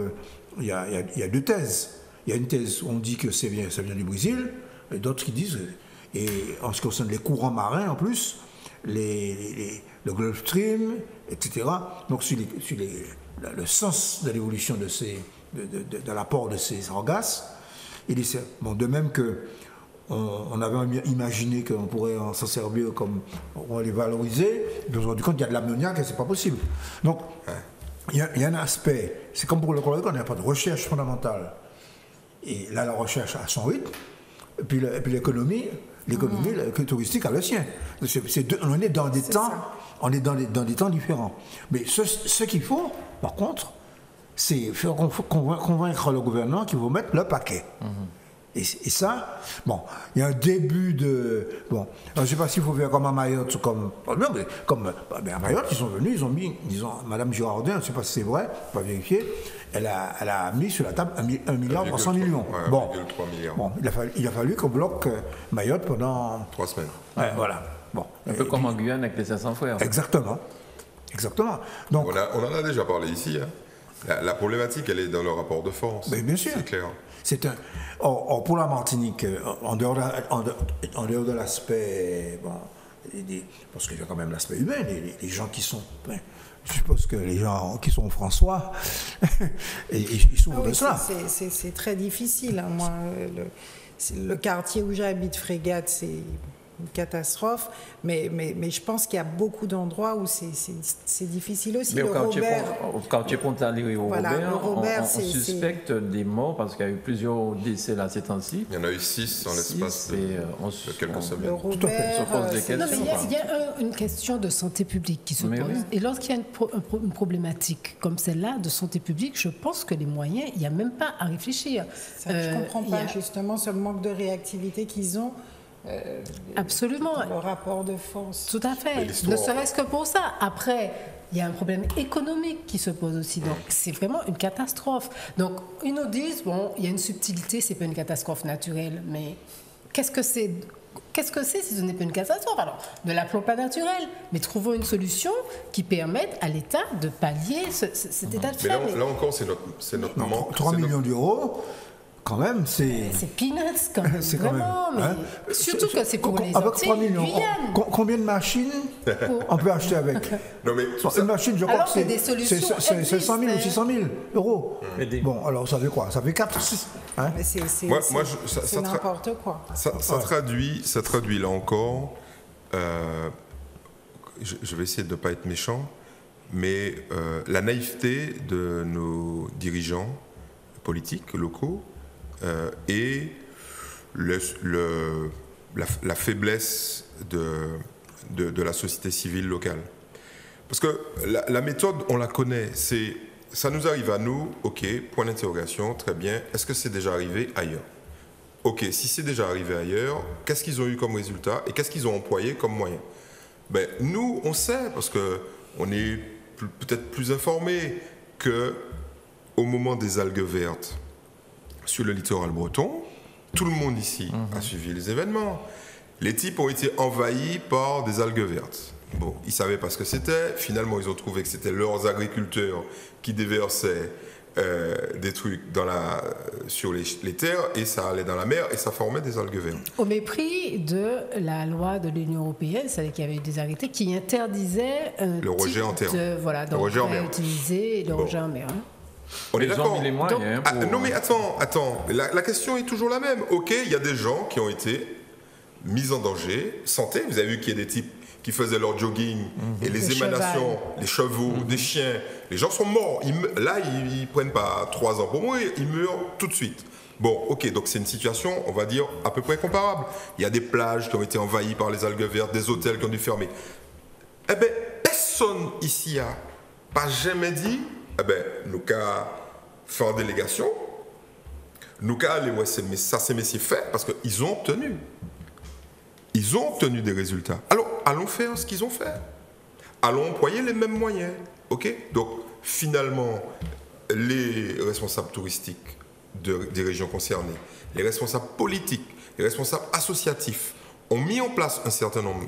il y a deux thèses. Il y a une thèse où on dit que ça vient du Brésil, et d'autres qui disent, et en ce qui concerne les courants marins en plus, le Gulf Stream, etc. Donc le sens de l'évolution de l'apport de ces sargasses. De même qu'on avait imaginé qu'on pourrait s'en servir on va les valoriser, on s'est rendu compte qu'il y a de l'ammoniac et c'est pas possible. Donc, il y a un aspect, c'est comme pour le chlordécone, il n'y a pas de recherche fondamentale. Et là, la recherche a son rythme, et puis l'économie touristique a le sien. On est dans des temps... On est dans des temps différents. Mais ce qu'il faut, par contre, c'est faire convaincre le gouvernement qu'il faut mettre le paquet. Et ça, bon, il y a un début de... Bon, je ne sais pas s'il faut faire comme à Mayotte, à Mayotte, ils sont venus, ils ont mis, disons, Mme Girardin, je ne sais pas si c'est vrai, je ne vais pas vérifier, elle a mis sur la table 1,3 milliard. Ouais, bon, 1,3 milliard. Bon, il a fallu qu'on bloque Mayotte pendant... 3 semaines. Ouais, voilà. Bon. Un peu comme en Guyane avec les 500 frères. Exactement. Donc, on en a déjà parlé ici. Hein. La problématique, elle est dans le rapport de force. Mais bien sûr. C'est clair. Or, pour la Martinique, en dehors de l'aspect... Bon, parce qu'il y a quand même l'aspect humain, les gens qui sont... Je suppose que les gens qui sont François, ils souffrent de cela. C'est très difficile. Hein. Moi, le quartier où j'habite, Frégate, c'est une catastrophe, mais je pense qu'il y a beaucoup d'endroits où c'est difficile aussi. Mais au quartier Pontarlier et au Robert, on suspecte des morts parce qu'il y a eu plusieurs décès là ces temps-ci. Il y en a eu 6 dans l'espace de quelques semaines. Le Robert, il y a une question de santé publique qui se pose. Oui. Et lorsqu'il y a une problématique comme celle-là de santé publique, je pense que les moyens, il n'y a même pas à réfléchir. Ça, je ne comprends pas justement ce manque de réactivité qu'ils ont. Absolument. Le rapport de force. Tout à fait. Ne serait-ce que pour ça. Après, il y a un problème économique qui se pose aussi. Donc, c'est vraiment une catastrophe. Donc, ils nous disent, bon, il y a une subtilité, c'est pas une catastrophe naturelle. Mais qu'est-ce que c'est si ce n'est pas une catastrophe? Alors, ne l'appelons pas naturelle, mais trouvons une solution qui permette à l'État de pallier cet état de fait. Mais là encore, c'est notre manque. 3 millions d'euros. Quand même, c'est peanuts, quand même. C'est vraiment, quand même, mais surtout que c'est pour les avec 3 millions, combien de machines on peut acheter avec? Non, mais une machine, je crois que c'est 100 000 ou 600 000 euros. Bon, alors ça fait quoi? Ça fait 4, 6. Hein? C'est n'importe quoi. Ça traduit là encore, je vais essayer de ne pas être méchant, mais la naïveté de nos dirigeants politiques locaux, et la faiblesse de la société civile locale. Parce que la méthode, on la connaît, ça nous arrive à nous, ok, point d'interrogation, très bien, est-ce que c'est déjà arrivé ailleurs? Ok, si c'est déjà arrivé ailleurs, qu'est-ce qu'ils ont eu comme résultat et qu'est-ce qu'ils ont employé comme moyen? Ben, nous, on sait, parce qu'on est peut-être plus informés qu'au moment des algues vertes, sur le littoral breton, tout le monde ici a suivi les événements. Les types ont été envahis par des algues vertes. Bon, ils ne savaient pas ce que c'était. Finalement, ils ont trouvé que c'était leurs agriculteurs qui déversaient des trucs sur les terres et ça allait dans la mer et ça formait des algues vertes. Au mépris de la loi de l'Union européenne, c'est-à-dire qu'il y avait eu des arrêtés qui interdisaient le rejet en terre. Le rejet en mer. Utiliser le rejet en mer. On est d'accord. Ils ont mis les moyens pour... non mais attends. La question est toujours la même. Ok, il y a des gens qui ont été mis en danger. Santé, vous avez vu qu'il y a des types qui faisaient leur jogging et les émanations, les chevaux, des chiens. Les gens sont morts. Là, ils prennent pas 3 ans pour mourir, ils meurent tout de suite. Bon, ok, donc c'est une situation, on va dire, à peu près comparable. Il y a des plages qui ont été envahies par les algues vertes, des hôtels qui ont dû fermer. Eh bien, personne ici a pas jamais dit, nous qu'à faire en délégation, nous qu'à aller, mais ça c'est messieurs fait, parce qu'ils ont obtenu. Ils ont obtenu des résultats. Alors, allons faire ce qu'ils ont fait. Allons employer les mêmes moyens. Ok ? Donc, finalement, les responsables touristiques des régions concernées, les responsables politiques, les responsables associatifs ont mis en place un certain nombre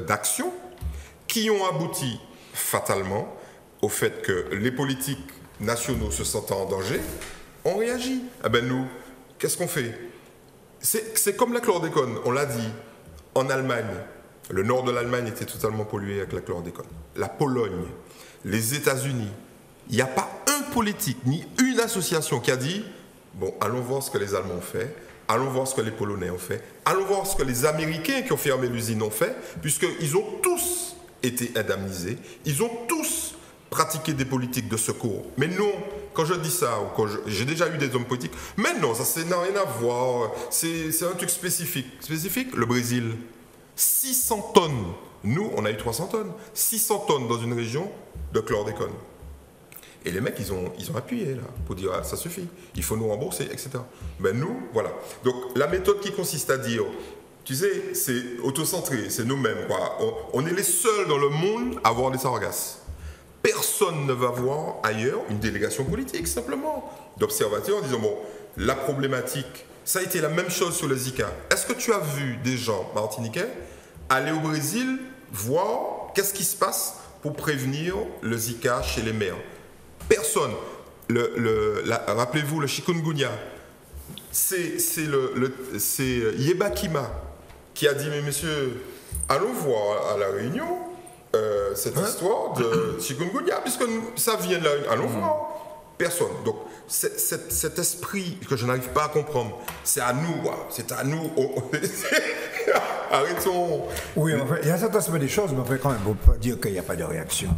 d'actions qui ont abouti fatalement au fait que les politiques nationaux se sentant en danger ont réagi. Nous, qu'est-ce qu'on fait ? C'est comme la chlordécone, on l'a dit, en Allemagne. Le nord de l'Allemagne était totalement pollué avec la chlordécone. La Pologne, les États-Unis, il n'y a pas un politique ni une association qui a dit bon, allons voir ce que les Allemands ont fait, allons voir ce que les Polonais ont fait, allons voir ce que les Américains qui ont fermé l'usine ont fait, puisqu'ils ont tous été indemnisés, ils ont tous pratiqué des politiques de secours. Mais non, quand je dis ça, ou quand j'ai déjà eu des hommes politiques, mais non, ça n'a rien à voir, c'est un truc spécifique. Spécifique, le Brésil, 600 tonnes, nous on a eu 300 tonnes, 600 tonnes dans une région de chlordécone. Et les mecs, ils ont appuyé là, pour dire ça suffit, il faut nous rembourser, etc. Nous, voilà. Donc la méthode qui consiste à dire, tu sais, c'est autocentré, c'est nous-mêmes, quoi. On est les seuls dans le monde à avoir des sargasses. Personne ne va voir ailleurs une délégation politique, simplement, d'observateurs en disant, bon, la problématique, ça a été la même chose sur le Zika. Est-ce que tu as vu des gens martiniquais aller au Brésil voir qu'est-ce qui se passe pour prévenir le Zika chez les mères? Personne. Rappelez-vous, le chikungunya, c'est Yeba Kima qui a dit, mais monsieur, allons voir à La Réunion cette histoire de chikungunya, puisque ça vient de La Réunion. Allons voir. Personne. Donc, cet esprit que je n'arrive pas à comprendre, c'est à nous, c'est à nous. Arrêtons. Oui, en fait, il y a un certain aspect des choses, mais on peut quand même on peut pas dire qu'il n'y a pas de réaction.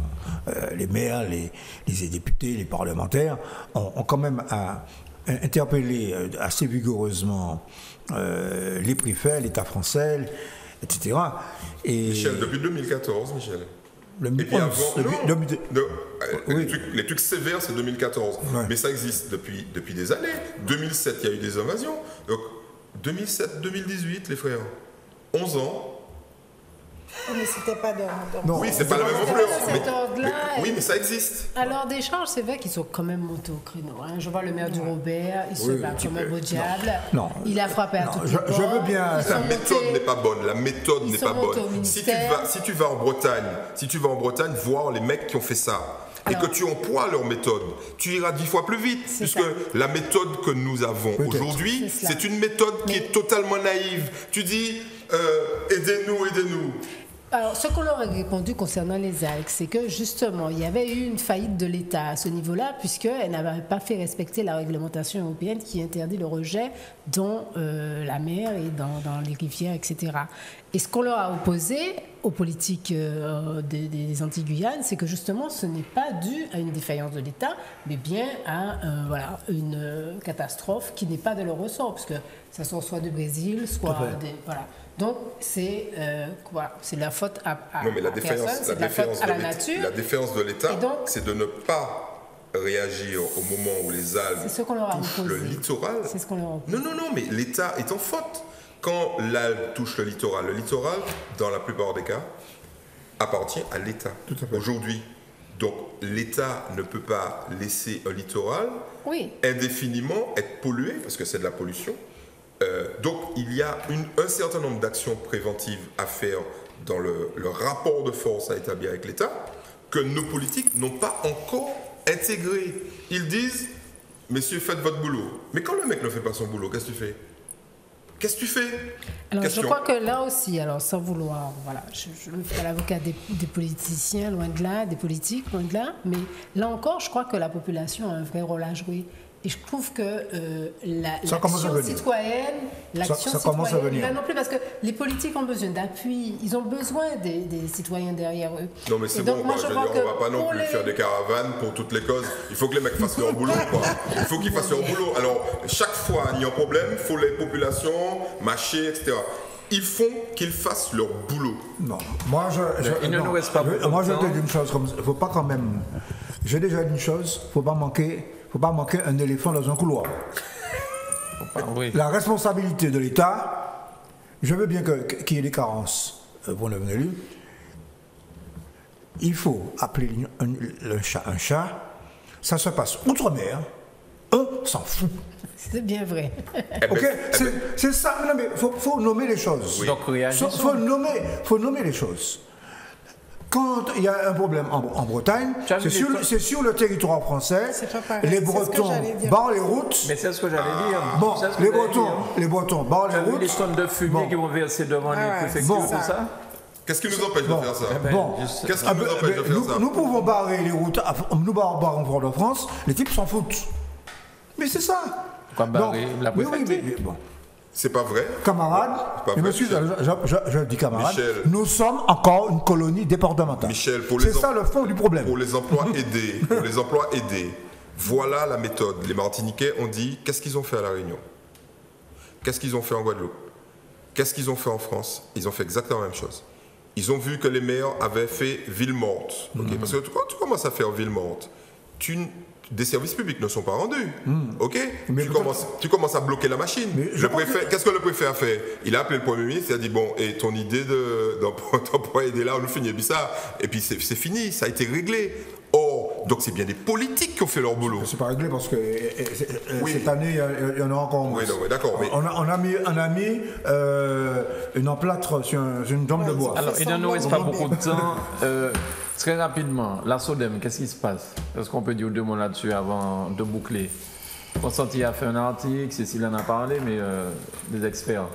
Les maires, les députés, les parlementaires ont quand même interpellé assez vigoureusement les préfets, l'État français, etc. Et Michel, depuis 2014, Michel. Et puis avant, les trucs sévères, c'est 2014. Ouais. Mais ça existe depuis des années. 2007, il y a eu des invasions. Donc, 2007-2018, les frères. 11 ans. Mais c'était pas non, oui, c'est pas la même ampleur. Oui, mais ça existe. Alors, des charges, c'est vrai qu'ils sont quand même montés au créneau. Je vois le maire du Robert, il se bat comme un beau diable. Non. Il a frappé à tout le monde. Je veux bien. La méthode n'est pas bonne. La méthode n'est pas bonne. Si tu vas en Bretagne, voir les mecs qui ont fait ça. Alors, et que tu emploies leur méthode, tu iras 10 fois plus vite, puisque la méthode que nous avons aujourd'hui, c'est une méthode qui est totalement naïve. Tu dis, aidez-nous. Alors, ce qu'on leur a répondu concernant les algues, c'est que justement, il y avait eu une faillite de l'État à ce niveau-là, puisqu'elle n'avait pas fait respecter la réglementation européenne qui interdit le rejet dans la mer et dans les rivières, etc. Et ce qu'on leur a opposé aux politiques des Antilles-Guyane, c'est que justement, ce n'est pas dû à une défaillance de l'État, mais bien à une catastrophe qui n'est pas de leur ressort, puisque ça sort soit du Brésil, soit voilà. Donc, c'est la faute à personne, c'est la faute à la nature. La défaillance de l'État, c'est de ne pas réagir au moment où les algues touchent le littoral. C'est ce qu'on leur a opposé. Non, mais l'État est en faute. Quand l'algue touche le littoral, dans la plupart des cas, appartient à l'État. Aujourd'hui, donc l'État ne peut pas laisser un littoral indéfiniment être pollué, parce que c'est de la pollution. Donc il y a un certain nombre d'actions préventives à faire dans le rapport de force à établir avec l'État que nos politiques n'ont pas encore intégré. Ils disent, messieurs, faites votre boulot. Mais quand le mec ne fait pas son boulot, qu'est-ce que tu fais? Qu'est-ce que tu fais? Alors, Question. je crois que là aussi, alors sans vouloir, voilà, je me fais l'avocat des politiciens, loin de là, des politiques, loin de là, mais là encore, je crois que la population a un vrai rôle à jouer. Et je trouve que l'action citoyenne, ça commence à venir. là non plus, parce que les politiques ont besoin d'appui, ils ont besoin des citoyens derrière eux. Non mais c'est bon, moi, je veux dire, on va pas non plus faire des caravanes pour toutes les causes. Il faut que les mecs fassent leur boulot, quoi. Il faut qu'ils fassent leur boulot. Alors, chaque fois il y a un problème, il faut les populations mâcher, etc. Il faut qu'ils fassent leur boulot. Non, moi il ne nous reste pas beaucoup de moi je temps. te dis une chose, il faut pas quand même. J'ai déjà dit une chose, faut pas manquer un éléphant dans un couloir. Oui. La responsabilité de l'État, je veux bien qu'il y ait des carences pour le élu. Il faut appeler un chat un chat. Ça se passe outre-mer. On s'en fout. C'est bien vrai. Ok, c'est ça. Non, mais faut nommer les choses. Donc, Faut nommer les choses. Quand il y a un problème en Bretagne, c'est sur le territoire français. C'est pas pareil, Les c'est ce que Bretons j'allais dire. barrent les routes. Mais c'est ce que j'allais dire. Bon, C'est ce que les j'allais dire. Bretons barrent les routes. Les tonnes de fumier qui vont verser devant les préfectures, Bon. c'est ça? Qu'est-ce qui nous empêche de faire ça? Bon, Qu'est-ce qui nous empêche de faire ça? nous pouvons barrer les routes, nous barrons en Fort-de-France, les types s'en foutent. Mais c'est ça. Quoi, barrer la préfecture? mais bon. C'est pas vrai. Camarades, pas je vrai, m'excuse, Michel. je dis camarades, Michel. nous sommes encore une colonie départementale. Michel, c'est ça le fond du problème. Pour les emplois aidés, voilà la méthode. Les Martiniquais ont dit, qu'est-ce qu'ils ont fait à La Réunion? Qu'est-ce qu'ils ont fait en Guadeloupe? Qu'est-ce qu'ils ont fait en France? Ils ont fait exactement la même chose. Ils ont vu que les maires avaient fait ville morte. Okay? Parce que quand tu commences à faire ville morte, des services publics ne sont pas rendus. Ok? Tu commences à bloquer la machine. Qu'est-ce que le préfet a fait? Il a appelé le Premier ministre, il a dit, bon, et ton idée d'emploi aidé là, on nous finit ça. Et puis c'est fini, ça a été réglé. Or, donc c'est bien des politiques qui ont fait leur boulot. C'est pas réglé parce que cette année, il y en a encore moins. Oui, non, d'accord. Mais... On a mis une emplâtre sur une jambe de bois. Alors, il ne nous reste pas beaucoup de temps. Très rapidement, la SODEM, qu'est-ce qui se passe? Est-ce qu'on peut dire deux mots là-dessus avant de boucler? Consenti a fait un article, Cécile en a parlé, mais des experts.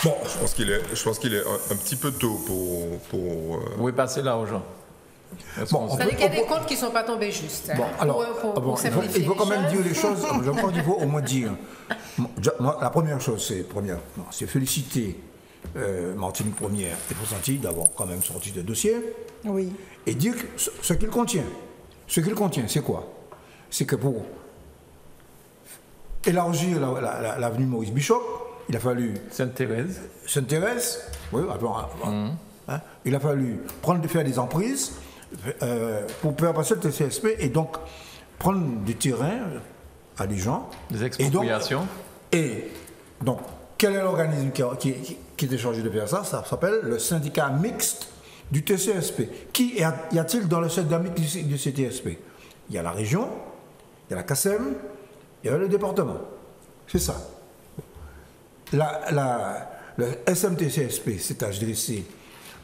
Bon, je pense qu'il est un petit peu tôt pour Où est passé l'argent? Bon, ça veut dire qu'il y a des comptes qui ne sont pas tombés juste. Bon, alors, il faut quand même dire les choses. Je crois qu'il faut au moins dire. Moi, la première chose, c'est féliciter Martinique Première et Consenti d'avoir quand même sorti de dossier. Oui. Et dire ce qu'il contient. Ce qu'il contient, c'est quoi? C'est que pour élargir l'avenue Maurice Bishop, il a fallu. Sainte-Thérèse, oui, il a fallu faire des emprises pour faire passer le TCSP et donc prendre du terrain à des gens. Des expropriations. Et donc, quel est l'organisme qui était chargé de faire ça? Ça s'appelle le syndicat mixte du TCSP. Qui y a-t-il dans le syndicat mixte du CTSP? Il y a la région, il y a la CACEM, il y a le département. C'est ça. Le SMTCSP s'est adressé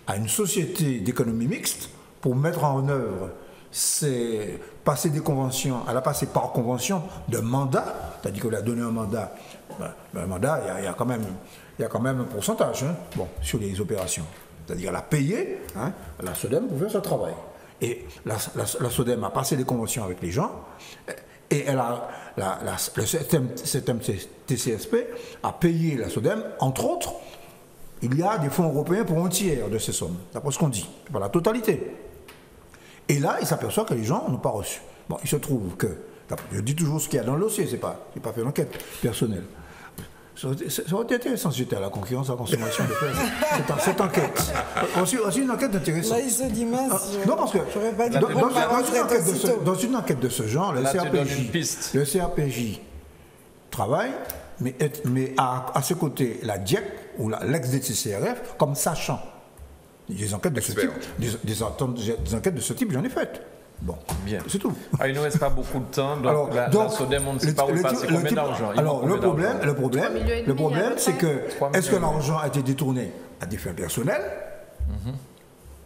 à une société d'économie mixte pour mettre en œuvre, passer des conventions, elle a passé par convention de mandat, c'est-à-dire qu'elle a donné un mandat. Un mandat, il y a quand même un pourcentage sur les opérations. C'est-à-dire qu'elle a payé la SODEM pour faire ce travail. Et la SODEM a passé des conventions avec les gens et le TCSP a payé la SODEM, entre autres. Il y a des fonds européens pour un tiers de ces sommes, d'après ce qu'on dit, pas la totalité. Et là, il s'aperçoit que les gens n'ont pas reçu. Bon, il se trouve que, je dis toujours ce qu'il y a dans le dossier, je n'ai pas fait l'enquête personnelle. Ça aurait été intéressant si j'étais à la concurrence, à la consommation de faire cette enquête. Aussi une enquête intéressante. Là, il se dit mince. Non, parce que pas dit dans une enquête de ce genre, le CRPJ travaille, mais à ses côtés, la DIEC ou l'ex-DTCRF comme sachant. Des enquêtes de ce type, des enquêtes de ce type, j'en ai faites. Bon, bien. C'est tout. Il ne reste pas beaucoup de temps, donc la SODEM, on ne sait pas où passer combien d'argent. Alors, le problème, c'est que, est-ce que l'argent a été détourné à des fins personnelles,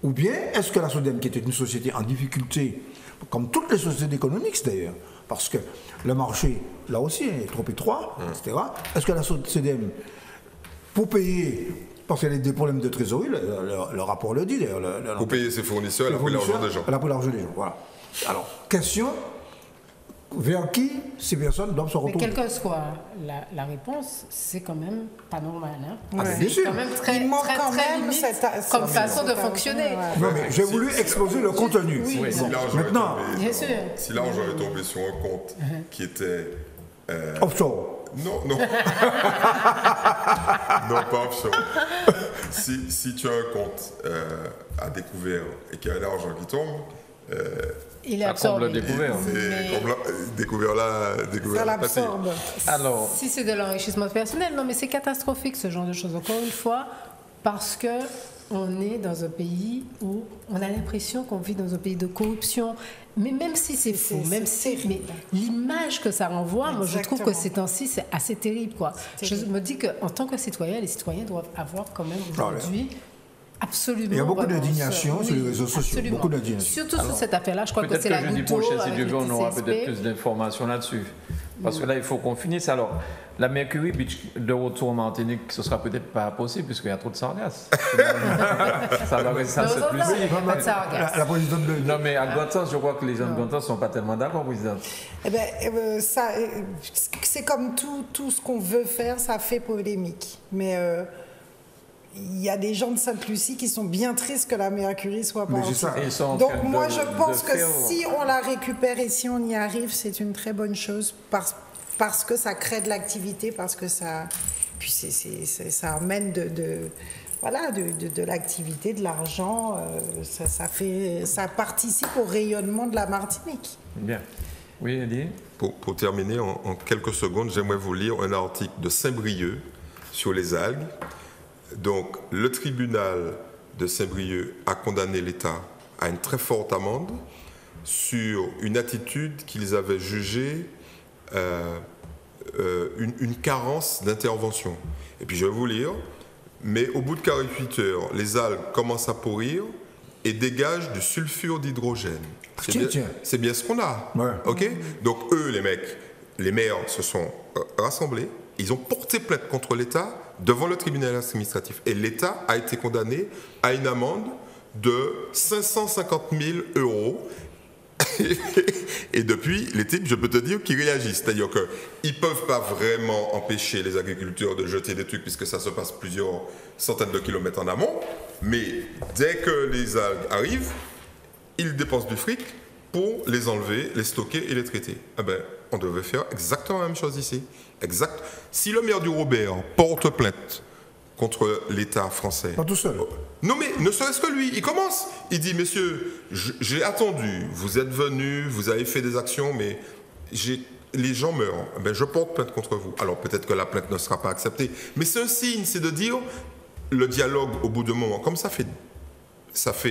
ou bien est-ce que la SODEM, qui était une société en difficulté, comme toutes les sociétés économiques d'ailleurs, parce que le marché, là aussi, est trop étroit, etc., est-ce que la SODEM, pour payer, parce qu'elle a des problèmes de trésorerie, le rapport le dit d'ailleurs. Pour payer ses fournisseurs, elle a pris l'argent des gens. Elle a pris l'argent des gens, voilà. Alors, question, vers qui ces personnes doivent se Mais retrouver? quelle que soit la réponse, c'est quand même pas normal. Hein. Ah, bien sûr. C'est quand même très, Il manque très, quand très même limite cette- comme cette- façon de cette- fonctionner. ouais. Non, mais j'ai voulu exposer le contenu. Oui. Bon, Si l'argent maintenant, est tombé, Bien sûr. si l'argent est tombé sur un compte qui était... offshore. Non, non. Non, pas offshore. Si tu as un compte à découvert et qu'il y a un argent qui tombe, Il est À comble absorbé. découvert. c'est Mais- comme découvert là, Ça découvert là, passé. l'absorbe. Alors, si c'est de l'enrichissement personnel, non, mais c'est catastrophique ce genre de choses. Encore une fois, parce que on est dans un pays où on a l'impression qu'on vit dans un pays de corruption. Mais même si c'est faux, c'est même si, terrible. mais l'image que ça renvoie, moi je trouve que Exactement. ces temps-ci c'est assez terrible, quoi. Je Terrible. me dis qu'en tant que citoyen, les citoyens doivent avoir quand même aujourd'hui absolument. Il y a beaucoup vraiment d'indignation ce- sur les oui, réseaux sociaux, absolument. beaucoup d'indignation. Surtout sur cette affaire-là, je crois que peut-être c'est que la jeudi goutte d'eau prochain, si avec Dieu le veut, on aura TCSP. peut-être plus d'informations là-dessus. Parce que là, il faut qu'on finisse. Alors, la Mercury Beach de retour en Martinique, ce sera peut-être pas possible puisqu'il y a trop de sargasses. Ça va rester Mais ça, c'est aux plus autres, il n'y a pas de sargasses. La présidente de... Non, mais à Guantan, je crois que les gens de Guantan ne sont pas tellement d'accord, président. Eh ben, c'est comme tout ce qu'on veut faire, ça fait polémique. Mais il y a des gens de Sainte-Lucie qui sont bien tristes que la Mercury soit Mais partie. c'est ça. Et ils sont en Donc train moi, de- je pense de que faire- si on la récupère et si on y arrive, c'est une très bonne chose parce que ça crée de l'activité, parce que ça, puis ça amène de l'activité, de l'argent. Ça participe au rayonnement de la Martinique. Bien. Oui, Eddie. Pour terminer, en quelques secondes, j'aimerais vous lire un article de Saint-Brieuc sur les algues. Donc, le tribunal de Saint-Brieuc a condamné l'État à une très forte amende sur une attitude qu'ils avaient jugée une carence d'intervention. Et puis, je vais vous lire. Mais au bout de 48 heures, les algues commencent à pourrir et dégagent du sulfure d'hydrogène. Tiens. C'est bien ce qu'on a. Ouais. Ok. Donc eux, les mecs, les maires se sont rassemblés. Ils ont porté plainte contre l'État devant le tribunal administratif. Et l'État a été condamné à une amende de 550 000 €. Et depuis, les types, je peux te dire qu'ils réagissent. C'est-à-dire qu'ils ne peuvent pas vraiment empêcher les agriculteurs de jeter des trucs puisque ça se passe plusieurs centaines de kilomètres en amont. Mais dès que les algues arrivent, ils dépensent du fric pour les enlever, les stocker et les traiter. Eh ben, on devrait faire exactement la même chose ici. Exact. Si le maire du Robert porte plainte contre l'État français... Pas tout seul. Non mais ne serait-ce que lui, il commence. Il dit, messieurs, j'ai attendu, vous êtes venus, vous avez fait des actions, mais les gens meurent. Ben, je porte plainte contre vous. Alors peut-être que la plainte ne sera pas acceptée, mais c'est un signe, c'est de dire le dialogue au bout d'un moment, comme ça fait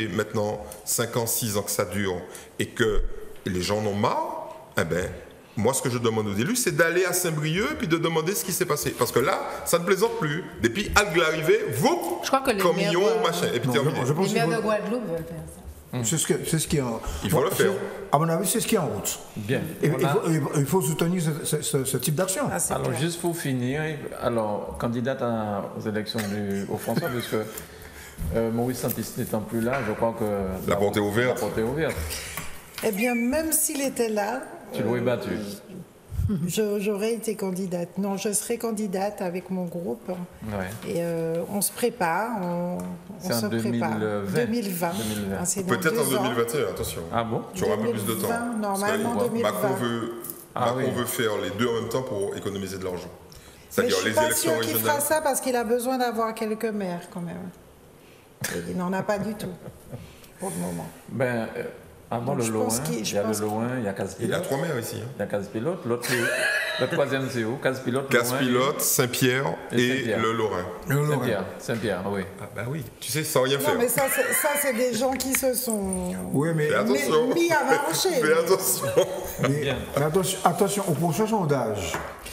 maintenant 5 ans, 6 ans que ça dure et que les gens en ont marre, eh ben, moi, ce que je demande aux élus, c'est d'aller à Saint-Brieuc et puis de demander ce qui s'est passé. Parce que là, ça ne plaisante plus. Depuis Algue l'arrivée, vous, Je crois que les camion, maires, machin, et puis Non, terminé. je pense Les qu'il maires faut- de Guadeloupe veulent faire ça. C'est ce qui est en... Il faut le faire. À mon avis, c'est ce qui est en route. Bien. Et Voilà. il faut soutenir ce type d'action. Ah, c'est Alors, clair. juste pour finir, alors, candidate aux élections au François, parce que Maurice Santis n'étant plus là, je crois que... La porte est ouverte. La porte est ouverte. Eh bien, même s'il était là, Tu l'aurais battu. j'aurais été candidate. Non, je serai candidate avec mon groupe. Ouais. Et on se prépare. On C'est en se prépare. 2020. 2020. Ah, c'est dans Peut-être en 2 ans. 2021, attention. Ah bon? Tu auras un peu plus de temps. 2020, normalement, Parce que 2020. Macron veut faire les deux en même temps pour économiser de l'argent. Mais je C'est-à-dire suis les pas élections sûre qu'il fera régionales. ça parce qu'il a besoin d'avoir quelques maires quand même. Et il n'en a pas du tout pour le moment. Ben, Avant Donc, le je Lorrain, pense il y a le Lorrain, il y a Casse Il y a Pilote. 3 maires ici. Il y a Casse Pilote. L'autre, le troisième, c'est où? Casse Pilote. Casse-Pilote, Saint-Pierre Et et Saint-Pierre. le Lorrain. Saint-Pierre. Saint-Pierre, oui. Ah bah oui, tu sais, sans rien faire. Non, mais ça, c'est des gens qui se sont Oui, mais, Fais attention. mis à marcher. Fais attention. mais attention, au prochain sondage,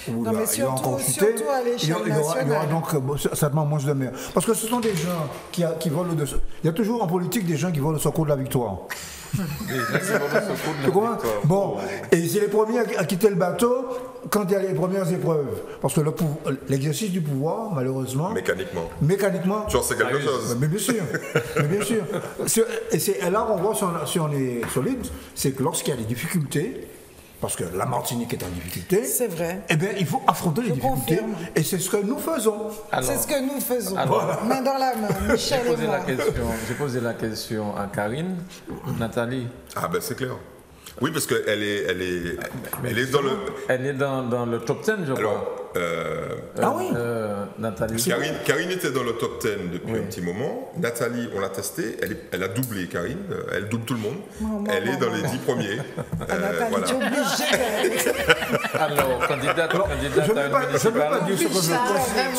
où Non, mais il y a encore surtout chuté, à l'échelle il y aura nationale. donc certainement moins de maires. Parce que ce sont des gens qui volent de... Il y a toujours en politique des gens qui volent le secours de la victoire. Tu comprends? Bon, et c'est les premiers à quitter le bateau quand il y a les premières épreuves. Parce que l'exercice du pouvoir, malheureusement, mécaniquement, Tu en sais quelque chose. mais bien sûr, mais bien sûr. Et c'est là qu'on voit si on est solide, c'est que lorsqu'il y a des difficultés, parce que la Martinique est en difficulté, C'est vrai. eh bien, il faut affronter les difficultés. confirme. Et c'est ce que nous faisons. C'est ce que nous faisons. Alors, Main dans la main, Michel et moi. J'ai posé la question à Karine, Nathalie. Ah ben c'est clair. Oui, parce qu'elle est dans le... Elle est dans le top 10, je crois. Alors, Ah oui. Nathalie. Karine était dans le top 10 depuis un petit moment. Nathalie, on l'a testée. Elle a doublé Karine. Elle double tout le monde. Elle est dans les 10 premiers. Nathalie, tu es obligée. Alors, candidate Je ne à peux une pas municipale. dire ce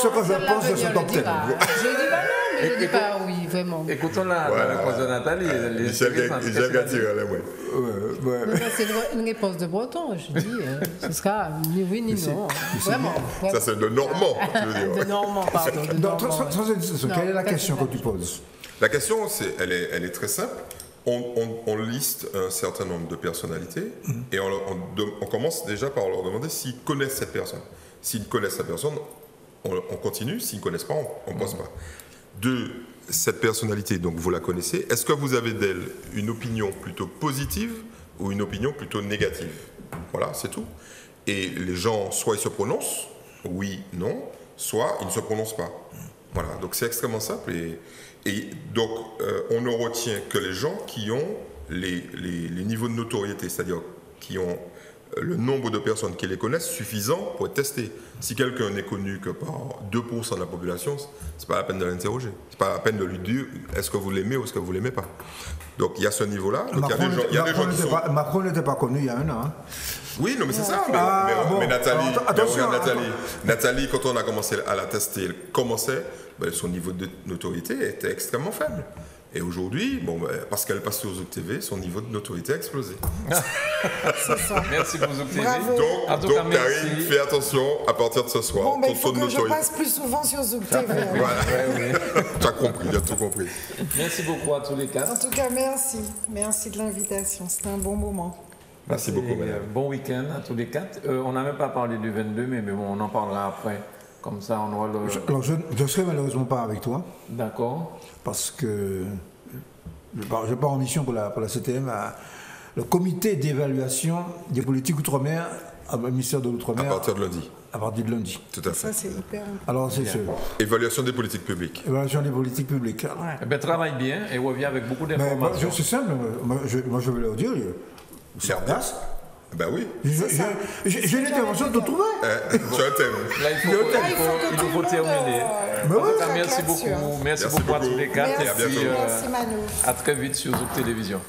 que je pense de ce top 10. Je dis pas non, mais je dis pas oui, vraiment. Écoutons la réponse de Nathalie. Elle est Michel intéressante, qu'est-ce Gatti, qu'elle a dit? Non, c'est une réponse de breton, je dis. Ce sera ni oui ni non. Vraiment. Ça, c'est de Normand, tu veux dire. De Normand, pardon. De Donc, Normand. sans hésitation, Non, quelle est la ça, question c'est que tu poses? La question, elle est très simple. On liste un certain nombre de personnalités et on commence déjà par leur demander s'ils connaissent cette personne. S'ils connaissent cette personne, on continue. S'ils ne connaissent pas, on ne pose pas. De cette personnalité, donc vous la connaissez, est-ce que vous avez d'elle une opinion plutôt positive ou une opinion plutôt négative? Voilà, c'est tout. Et les gens, soit ils se prononcent, oui, non, soit ils ne se prononcent pas. Voilà, donc c'est extrêmement simple. Et donc, on ne retient que les gens qui ont les niveaux de notoriété, c'est-à-dire qui ont le nombre de personnes qui les connaissent suffisant pour être testé. Si quelqu'un n'est connu que par 2% de la population, c'est pas la peine de l'interroger. C'est pas la peine de lui dire est-ce que vous l'aimez ou est-ce que vous l'aimez pas. Donc il y a ce niveau-là. Donc, il y a des gens qui sont... Macron n'était pas connu il y a un an. Hein. Oui, non, mais c'est ça. Mais Nathalie, Nathalie, quand on a commencé à la tester, elle commençait, son niveau de notoriété était extrêmement faible. Et aujourd'hui, parce qu'elle passe sur Zouk TV, son niveau de notoriété a explosé. Merci pour Zouk TV. Bravo. Donc Karine, fais attention à partir de ce soir. Bon, mais ton il faut taux de que je notoriété. passe plus souvent sur Zouk TV. Voilà. Tu as compris, tu as tout compris. Merci beaucoup à tous les En quatre. tout cas, merci. Merci de l'invitation. C'était un bon moment. Merci beaucoup, madame. Bon week-end à tous les quatre. On n'a même pas parlé du 22 mai, mais bon, on en parlera après. Comme ça, on aura le... Alors, je ne serai malheureusement pas avec toi, D'accord. parce que je pars en mission pour la CTM, le comité d'évaluation des politiques outre-mer, au ministère de À l'Outre-mer, partir de lundi. à partir de lundi. Tout à Ça, fait. c'est hyper important. Alors, c'est ce. Évaluation des politiques publiques. Évaluation des politiques publiques. Eh bien, travaille bien et reviens avec beaucoup Mais moi, d'informations. c'est simple, moi je vais leur dire, c'est audace. Ben oui. J'ai une intervention de trouver. Tu as un thème. Là, il nous faut terminer. Mais En oui. tout cas, merci Claque-là-dessus, beaucoup. Merci Merci beaucoup à tous beaucoup. les quatre. Merci, Et puis, à bientôt. Merci Manu. à très vite sur Zouk Télévision.